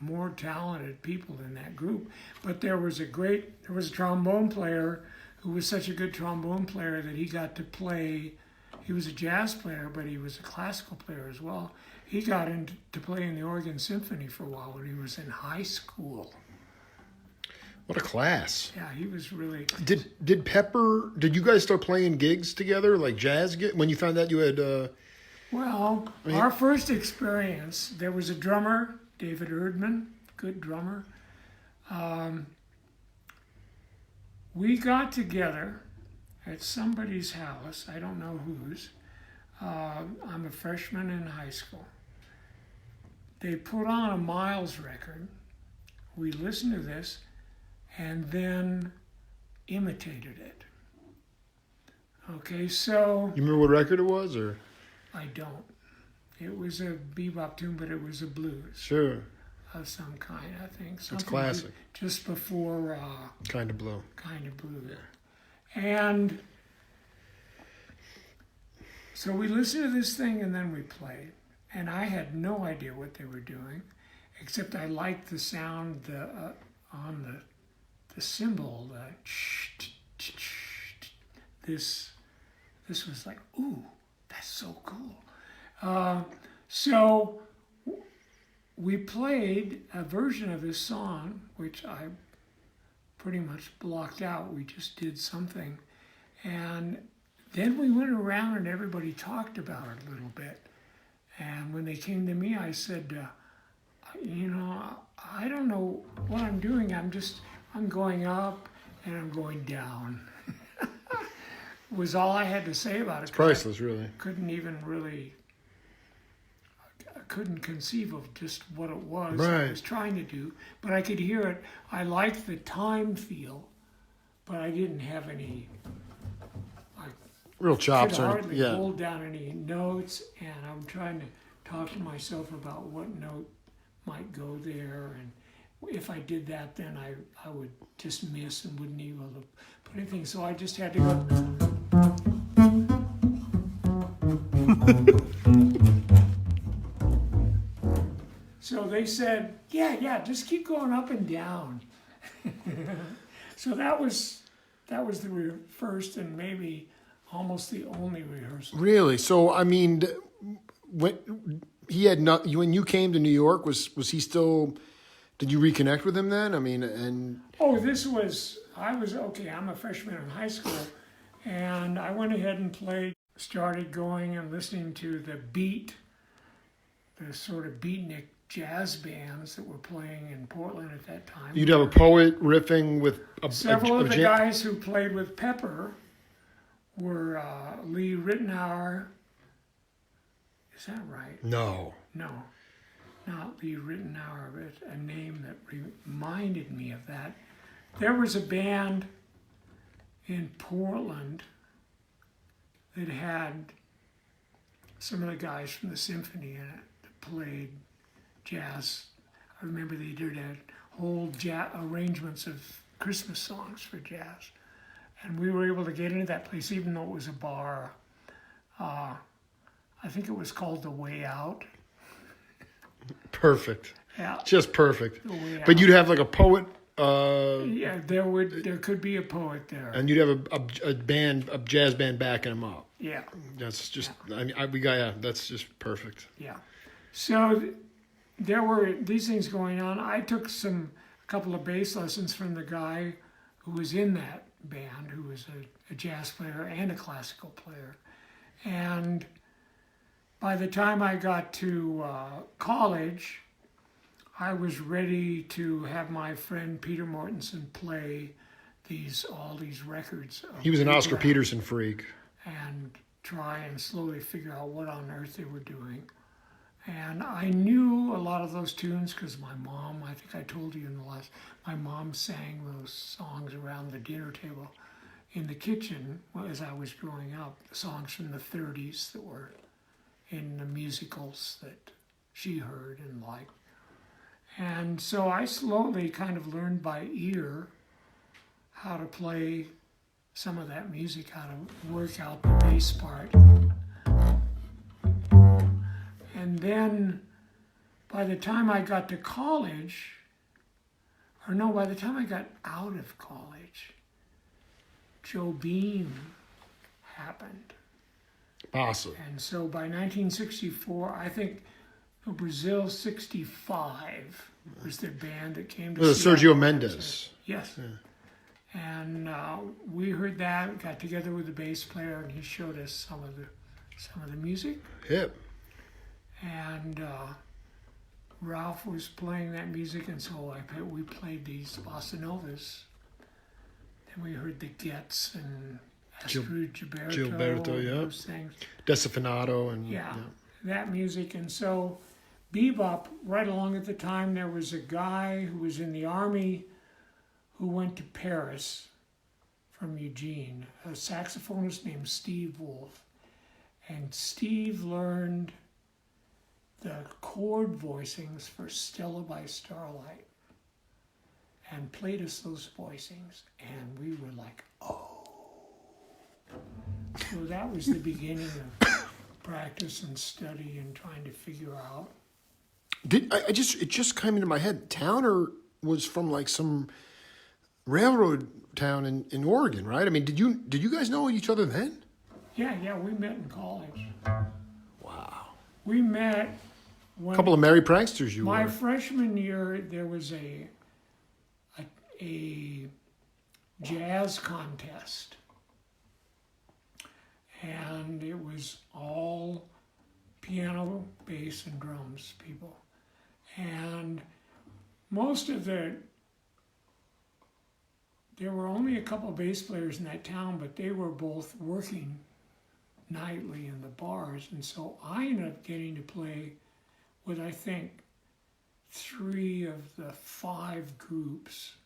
more talented people in that group. But there was a trombone player who was such a good trombone player that he got to play. He was a jazz player, but he was a classical player as well. He got into play in the Oregon Symphony for a while when he was in high school. What a class. Yeah, he was really... Did you guys start playing gigs together, like jazz gigs, when you found out you had... Well, our first experience, there was a drummer, David Erdman, good drummer. We got together at somebody's house, I don't know whose. I'm a freshman in high school. They put on a Miles record. We listened to this and then imitated it. Okay, so... You remember what record it was, or? I don't. It was a bebop tune, but it was a blues. Sure. of some kind, I think. It's Something classic. Just before Kind of Blue. Kind of Blue. And so we listened to this thing and then we played. And I had no idea what they were doing, except I liked the sound on the cymbal. This was like, ooh, that's so cool. So we played a version of this song, which I pretty much blocked out. We just did something. And then we went around and everybody talked about it a little bit. And when they came to me, I said, I don't know what I'm doing. I'm going up and I'm going down. Was all I had to say about it. It's priceless, really. I couldn't conceive of just what it was Right. I was trying to do, but I could hear it. I liked the time feel, but I didn't have any. Real chops could or hardly yeah. hold down any notes, and I'm trying to talk to myself about what note might go there, and if I did that, then I would just miss and wouldn't be able to put anything. So I just had to go. So they said, yeah, just keep going up and down. So that was the first and maybe almost the only rehearsal. Really? So I mean, when he had not, when you came to New York, was he still? Did you reconnect with him then? I mean, and oh, I was okay. I'm a freshman in high school, and I went ahead and started going and listening to the sort of beatnik jazz bands that were playing in Portland at that time. you'd have a poet riffing with Several of the guys who played with Pepper were Lee Ritenour. Is that right? No. No, not Lee Ritenour, but a name that reminded me of that. There was a band in Portland that had some of the guys from the symphony in it that played jazz. I remember they did whole arrangements of Christmas songs for jazz. And we were able to get into that place, even though it was a bar. I think it was called The Way Out. Perfect. Yeah. Just perfect. The Way But Out. you'd have like a poet. Yeah, there could be a poet there. And you'd have a jazz band backing him up. Yeah. That's just. I mean, that's just perfect. Yeah. So there were these things going on. I took a couple of bass lessons from the guy who was in that band, who was a jazz player and a classical player. And by the time I got to college, I was ready to have my friend Peter Mortensen play all these records. He was an Oscar bluegrass Peterson freak. and try and slowly figure out what on earth they were doing. And I knew a lot of those tunes because my mom, I think I told you in the last, my mom sang those songs around the dinner table in the kitchen as I was growing up, songs from the 30s that were in the musicals that she heard and liked. And so I slowly kind of learned by ear how to play some of that music, how to work out the bass part. And then by the time I got to college, by the time I got out of college, Joe Beam happened. Awesome. And so by 1964, I think Brazil 65 was the band that came to Sergio Mendes. Yes. Yeah. And we heard that, got together with the bass player, and he showed us some of the music. Hip. And Ralph was playing that music, and so we played these bossa novas. Then we heard the Gets and Astrid Gilberto, yeah. those things. Desafinato and Yeah, that music. And so bebop, right along at the time, there was a guy who was in the Army who went to Paris from Eugene, a saxophonist named Steve Wolf. And Steve learned the chord voicings for Stella by Starlight and played us those voicings, and we were like, oh. So that was the beginning of practice and study and trying to figure out. It just came into my head. Towner was from like some railroad town in Oregon, right? I mean, did you guys know each other then? Yeah, we met in college. Wow. We met when A couple of merry pranksters you my were. freshman year. There was a jazz contest, and it was all piano, bass, and drums people, and there were only a couple of bass players in that town, but they were both working nightly in the bars, and so I ended up getting to play with, I think, 3 of the 5 groups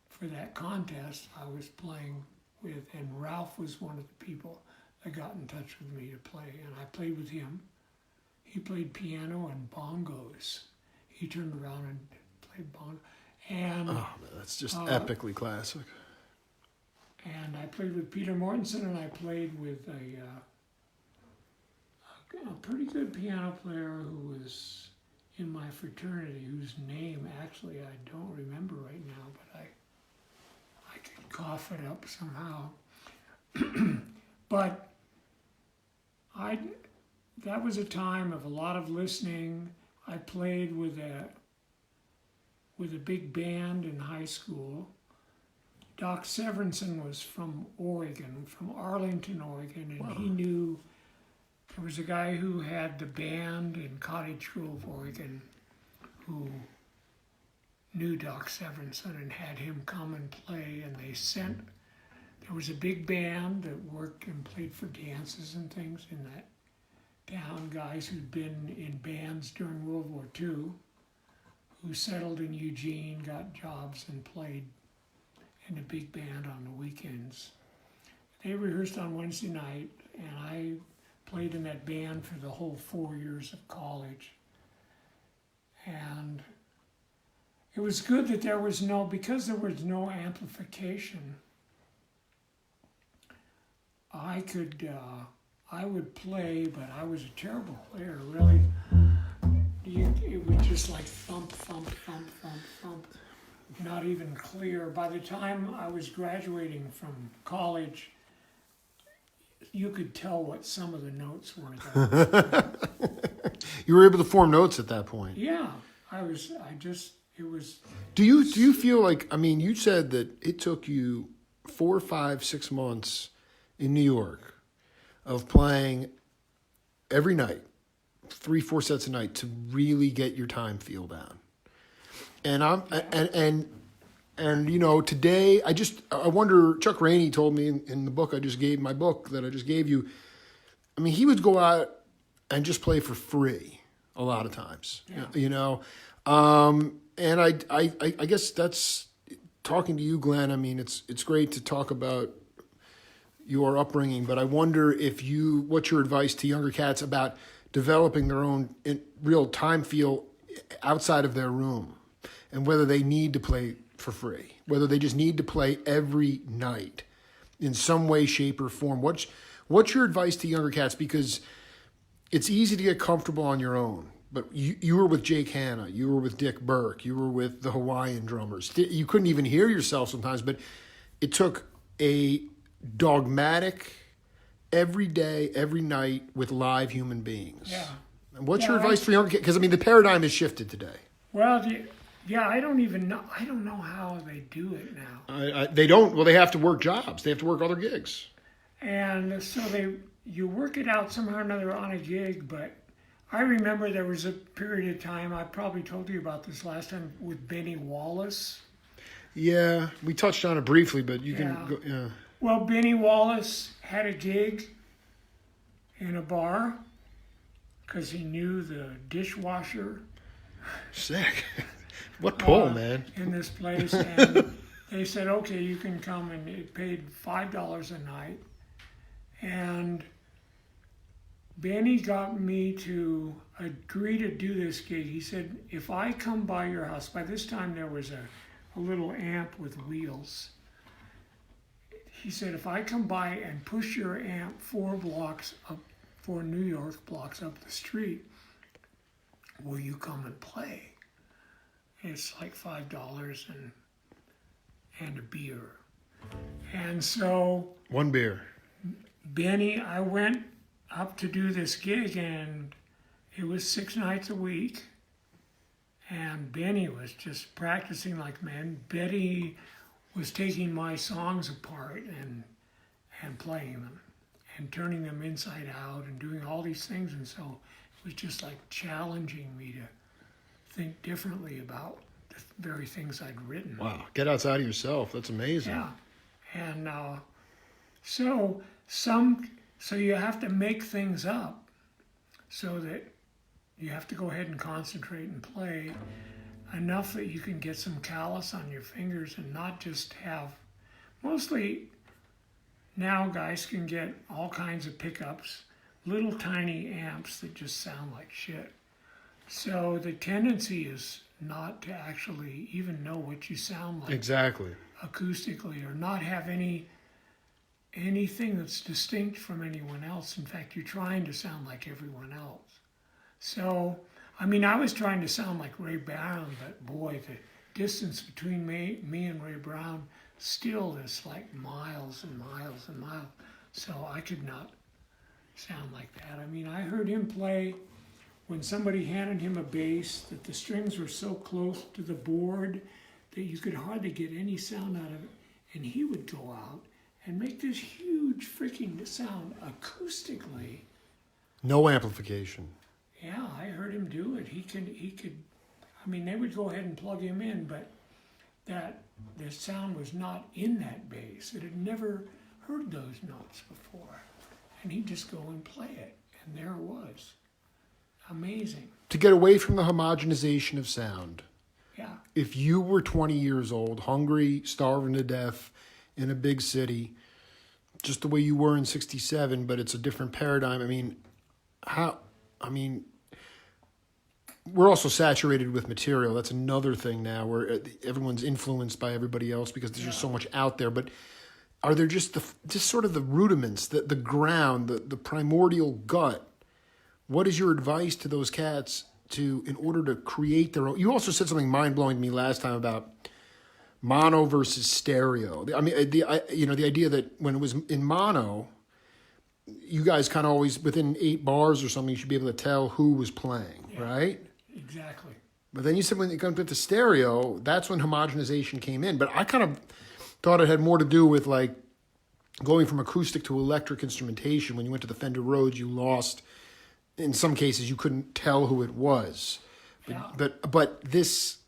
for that contest I was playing with, and Ralph was one of the people that got in touch with me to play, and I played with him. He played piano and bongos. He turned around and played bongo. And Oh, man, that's just epically classic. And I played with Peter Mortensen, and I played with a pretty good piano player who was in my fraternity, whose name actually I don't remember right now, but I could cough it up somehow. But that was a time of a lot of listening. I played with a big band in high school. Doc Severinsen was from Oregon, from Arlington, Oregon, and he knew there was a guy who had the band in Cottage Grove, Oregon, who knew Doc Severinsen and had him come and play, and there was a big band that worked and played for dances and things in that town, guys who'd been in bands during World War II, who settled in Eugene, got jobs, and played in a big band on the weekends. They rehearsed on Wednesday night, and I played in that band for the whole 4 years of college. And it was good that because there was no amplification, I would play, but I was a terrible player, really. It would just like thump, thump, thump, thump, thump. Not even clear. By the time I was graduating from college, you could tell what some of the notes were. You were able to form notes at that point. Yeah, it was. Do you feel like, I mean, you said that it took you 4, 5, 6 months in New York of playing every night, 3, 4 sets a night to really get your time feel down. And and you know, today I wonder, Chuck Rainey told me in the book that I just gave you, I mean, he would go out and just play for free a lot of times, you know. And I guess that's, talking to you, Glenn, I mean, it's great to talk about your upbringing, but I wonder what's your advice to younger cats about developing their own real time feel outside of their room, and whether they need to play for free, whether they just need to play every night in some way, shape, or form. What's your advice to younger cats? Because it's easy to get comfortable on your own, but you were with Jake Hanna, you were with Dick Burke, you were with the Hawaiian drummers. You couldn't even hear yourself sometimes, but it took a dogmatic, every day, every night with live human beings. Yeah. And what's your advice for younger kids? Because I mean, the paradigm has shifted today. Well, I don't even know. I don't know how they do it now. They don't. Well, they have to work jobs. They have to work other gigs. And so you work it out somehow or another on a gig. But I remember there was a period of time, I probably told you about this last time, with Benny Wallace. Yeah, we touched on it briefly, but you can go. Yeah. Well, Benny Wallace had a gig in a bar because he knew the dishwasher. Sick. What pull, man. In this place. And they said, okay, you can come, and it paid $5 a night. And Benny got me to agree to do this gig. He said, if I come by your house, by this time there was a little amp with wheels. He said, if I come by and push your amp 4 New York blocks up the street, will you come and play? It's like $5 and a beer. And so... One beer. Benny, I went up to do this gig, and it was 6 nights a week. And Benny was just practicing like man. Betty was taking my songs apart and playing them and turning them inside out and doing all these things. And so it was just like challenging me to think differently about the very things I'd written. Wow, get outside of yourself. That's amazing. Yeah. And so you have to make things up so that you have to go ahead and concentrate and play enough that you can get some callus on your fingers and not just have, mostly now guys can get all kinds of pickups, little tiny amps that just sound like shit. So the tendency is not to actually even know what you sound like. Exactly. Acoustically, or not have anything that's distinct from anyone else. In fact, you're trying to sound like everyone else. So, I mean, I was trying to sound like Ray Brown, but boy, the distance between me and Ray Brown still is like miles and miles and miles. So I could not sound like that. I mean, I heard him play when somebody handed him a bass that the strings were so close to the board that you could hardly get any sound out of it. And he would go out and make this huge freaking sound acoustically. No amplification. Yeah, I heard him do it. He could, I mean, they would go ahead and plug him in, but the sound was not in that bass. It had never heard those notes before. And he'd just go and play it. And there it was. Amazing. To get away from the homogenization of sound. Yeah. If you were 20 years old, hungry, starving to death in a big city, just the way you were in 67, but it's a different paradigm. We're also saturated with material. That's another thing now where everyone's influenced by everybody else because there's just so much out there. But are there just sort of the rudiments, the ground, the primordial gut? What is your advice to those cats in order to create their own? You also said something mind-blowing to me last time about mono versus stereo. I mean, the idea that when it was in mono, you guys kind of always, within 8 bars or something, you should be able to tell who was playing, right? Exactly. But then you said when it comes to stereo, that's when homogenization came in. But I kind of thought it had more to do with like going from acoustic to electric instrumentation. When you went to the Fender Rhodes, you lost, in some cases, you couldn't tell who it was. But this,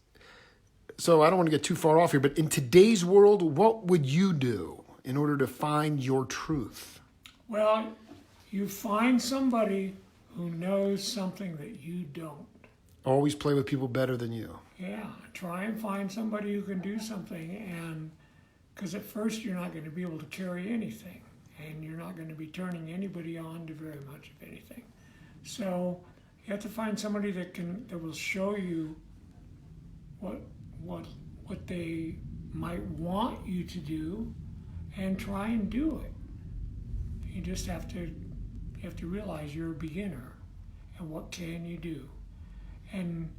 so I don't want to get too far off here, but in today's world, what would you do in order to find your truth? Well, you find somebody who knows something that you don't. Always play with people better than you. Yeah, try and find somebody who can do something, and because at first you're not going to be able to carry anything, and you're not going to be turning anybody on to very much of anything. So you have to find somebody that will show you what they might want you to do, and try and do it. You just have to realize you're a beginner, and what can you do, and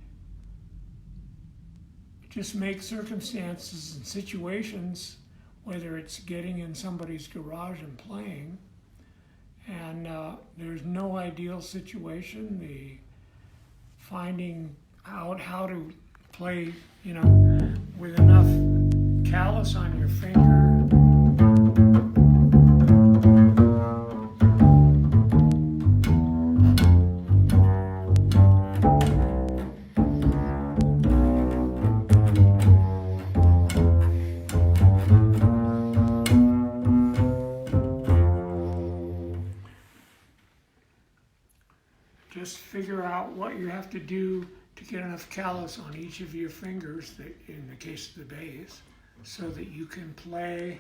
just make circumstances and situations, whether it's getting in somebody's garage and playing, and there's no ideal situation. The finding out how to play, with enough callus on your finger. Just figure out what you have to do to get enough callus on each of your fingers, that, in the case of the bass, so that you can play.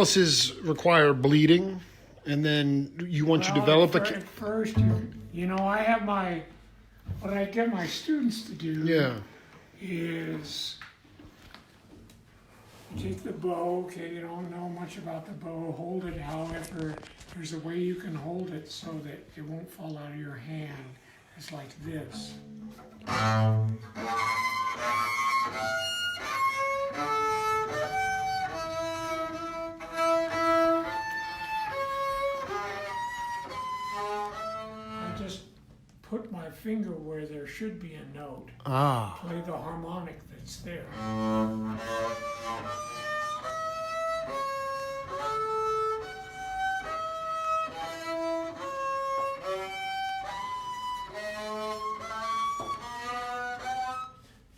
calluses require bleeding, and then once you develop at first, I have what I get my students to do is you take the bow, okay, you don't know much about the bow, hold it, however, there's a way you can hold it so that it won't fall out of your hand. It's like this. Put my finger where there should be a note. Play the harmonic that's there.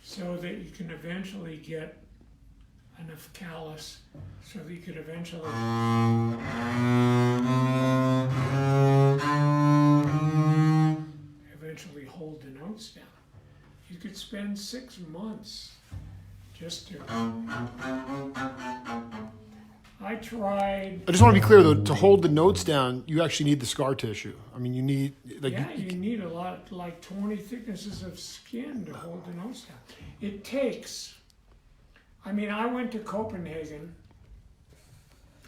So that you can eventually get enough callus so that you could eventually hold the notes down. You could spend 6 months just to. I tried. I just want to be clear though. To hold the notes down, you actually need the scar tissue. I mean, you need you need a lot, like 20 thicknesses of skin to hold the notes down. It takes. I mean, I went to Copenhagen.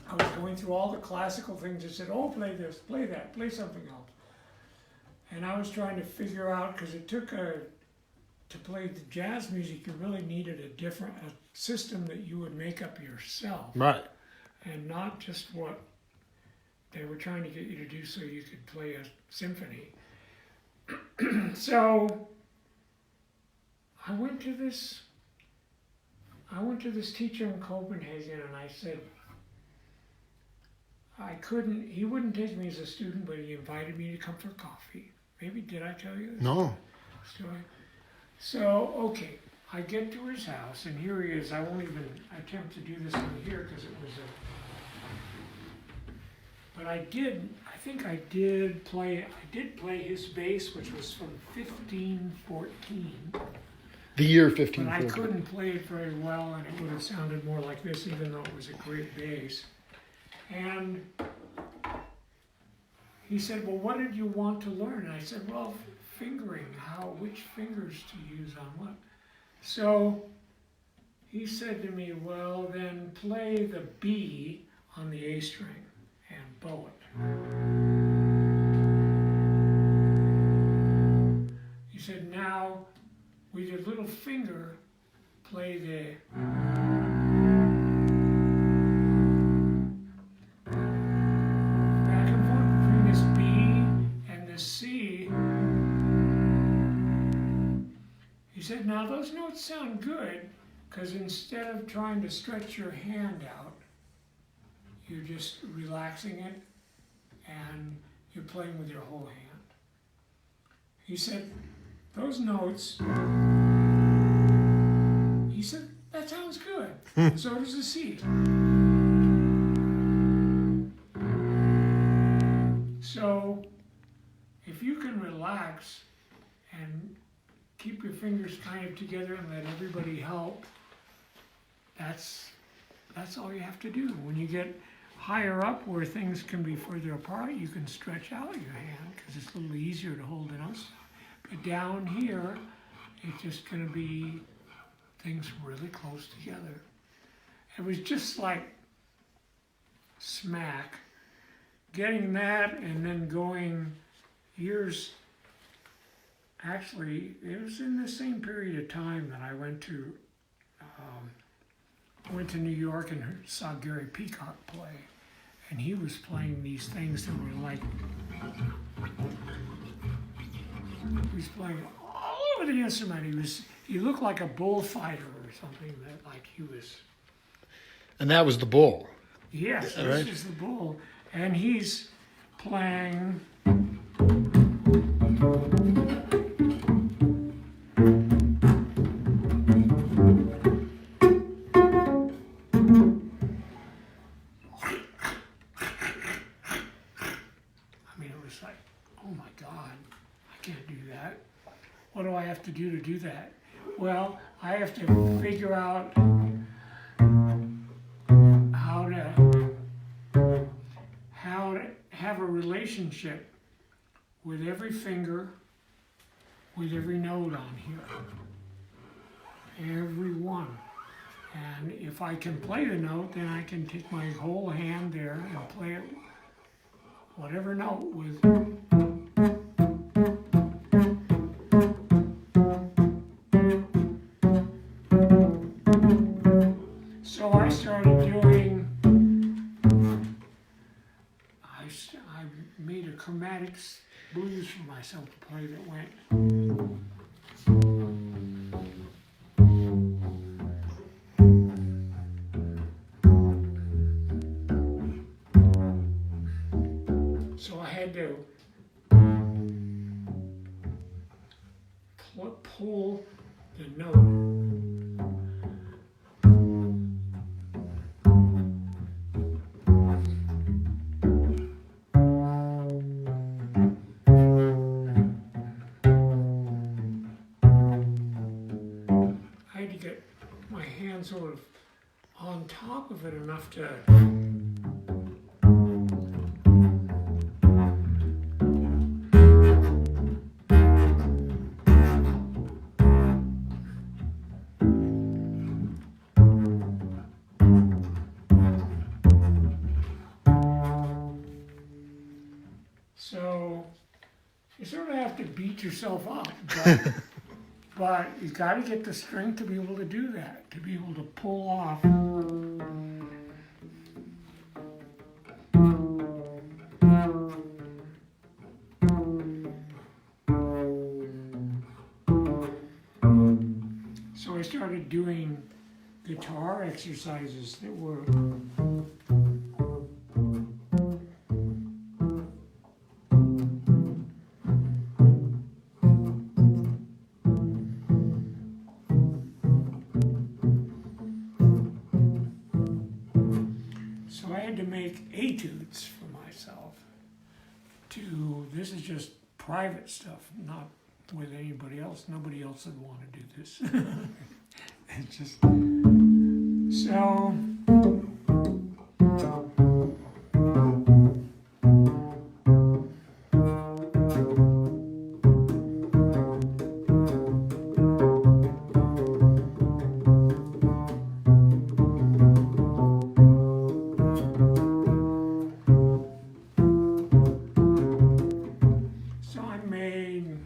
I was going through all the classical things. They said, "Oh, play this, play that, play something else." And I was trying to figure out, because it took to play the jazz music, you really needed a system that you would make up yourself. Right. And not just what they were trying to get you to do so you could play a symphony. So I went to this teacher in Copenhagen, and I said, he wouldn't take me as a student, but he invited me to come for coffee. Maybe, did I tell you this? No. Story? So, okay, I get to his house, and here he is. I won't even attempt to do this one here because it was but I did play his bass, which was from 1514. The year But 1514. I couldn't play it very well, and it would have sounded more like this, even though it was a great bass. And he said, "Well, what did you want to learn?" And I said, "Well, fingering, which fingers to use on what." So he said to me, "Well, then play the B on the A string and bow it." He said, "Now, with your little finger, play the..." He said, "Now those notes sound good, because instead of trying to stretch your hand out, you're just relaxing it and you're playing with your whole hand." He said, "Those notes," he said, "that sounds good. So does the C." So if you can relax and keep your fingers kind of together and let everybody help, that's all you have to do. When you get higher up where things can be further apart, you can stretch out your hand because it's a little easier to hold the notes. But down here, it's just going to be things really close together. It was just like smack. Getting that and then going years. Actually, it was in the same period of time that I went to New York and saw Gary Peacock play, and he was playing these things that were like, he was playing all over the instrument. He looked like a bullfighter or something, that like he was. And that was the bull. Yes, Right. this is the bull, and he's playing. What do I have to do that? Well, I have to figure out how to have a relationship with every finger, with every note on here. Every one. And if I can play the note, then I can take my whole hand there and play it, whatever note with. So I started doing, I made a chromatics blues for myself to play that went. So I had to pull the note. I had to get my hand sort of on top of it enough to. So you sort of have to beat yourself up, but you got to get the strength to be able to do that, to be able to pull off. So I started doing guitar exercises that were. So I had to make etudes for myself. This is just private stuff, not with anybody else. Nobody else would want to do this. It's just so. So I made.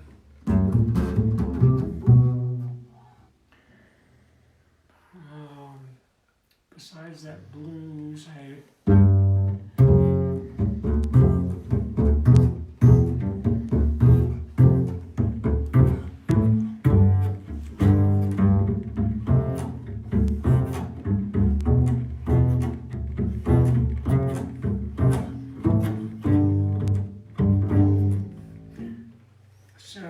Besides that blues, so.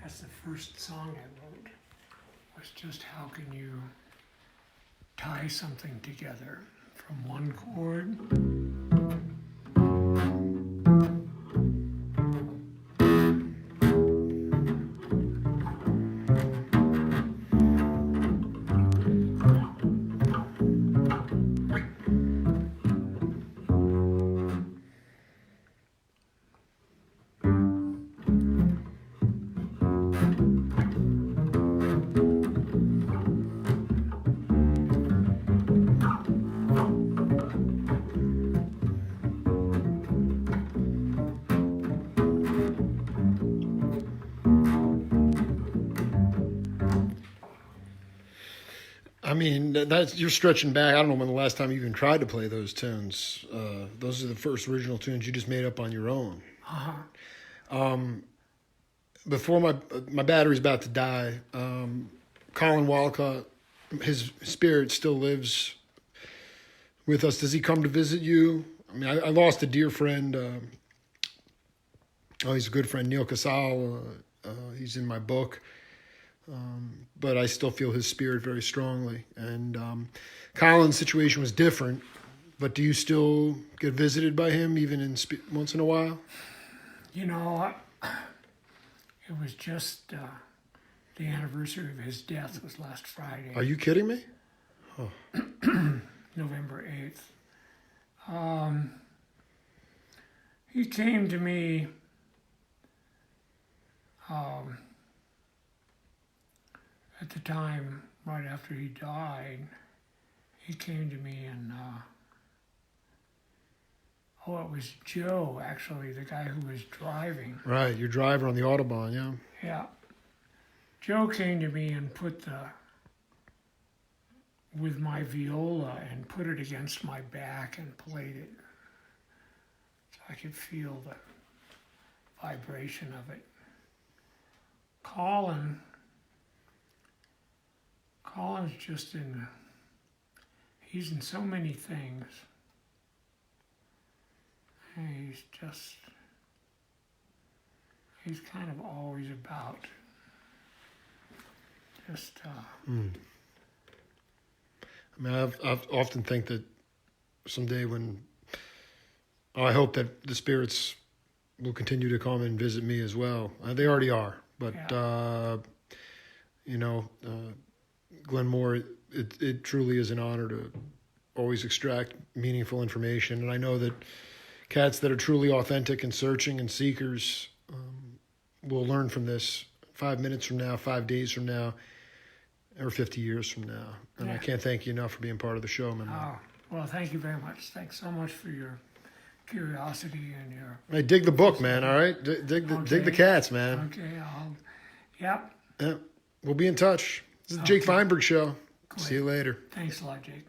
That's the first song I wrote, was just how can you tie something together from one chord. I mean, that's you're stretching back. I don't know when the last time you even tried to play those tunes. Those are the first original tunes you just made up on your own. Uh-huh. Before my battery's about to die, Colin Walcott, his spirit still lives with us. Does he come to visit you? I mean, I lost a dear friend. He's a good friend, Neil Casal. He's in my book. but I still feel his spirit very strongly. And Colin's situation was different, but do you still get visited by him even once in a while? You know, it was just the anniversary of his death was last Friday. Are you kidding me? November 8th. He came to me at the time, right after he died. He came to me and, it was Joe, actually, the guy who was driving. Right, your driver on the Autobahn, yeah. Yeah. Joe came to me and with my viola and put it against my back and played it. So I could feel the vibration of it. Colin's just he's in so many things. And he's kind of always about just, I mean, I've often think that someday I hope that the spirits will continue to come and visit me as well. They already are, but yeah. Glen Moore, it truly is an honor to always extract meaningful information, and I know that cats that are truly authentic and searching and seekers will learn from this 5 minutes from now, 5 days from now, or 50 years from now. And Yeah. I can't thank you enough for being part of the show, man. Oh, well, thank you very much. Thanks so much for your curiosity and your... Hey, dig the book, man, all right? Dig the cats, man. Okay, yep. Yeah. We'll be in touch. This is the Jake Feinberg Show. Great. See you later. Thanks a lot, Jake.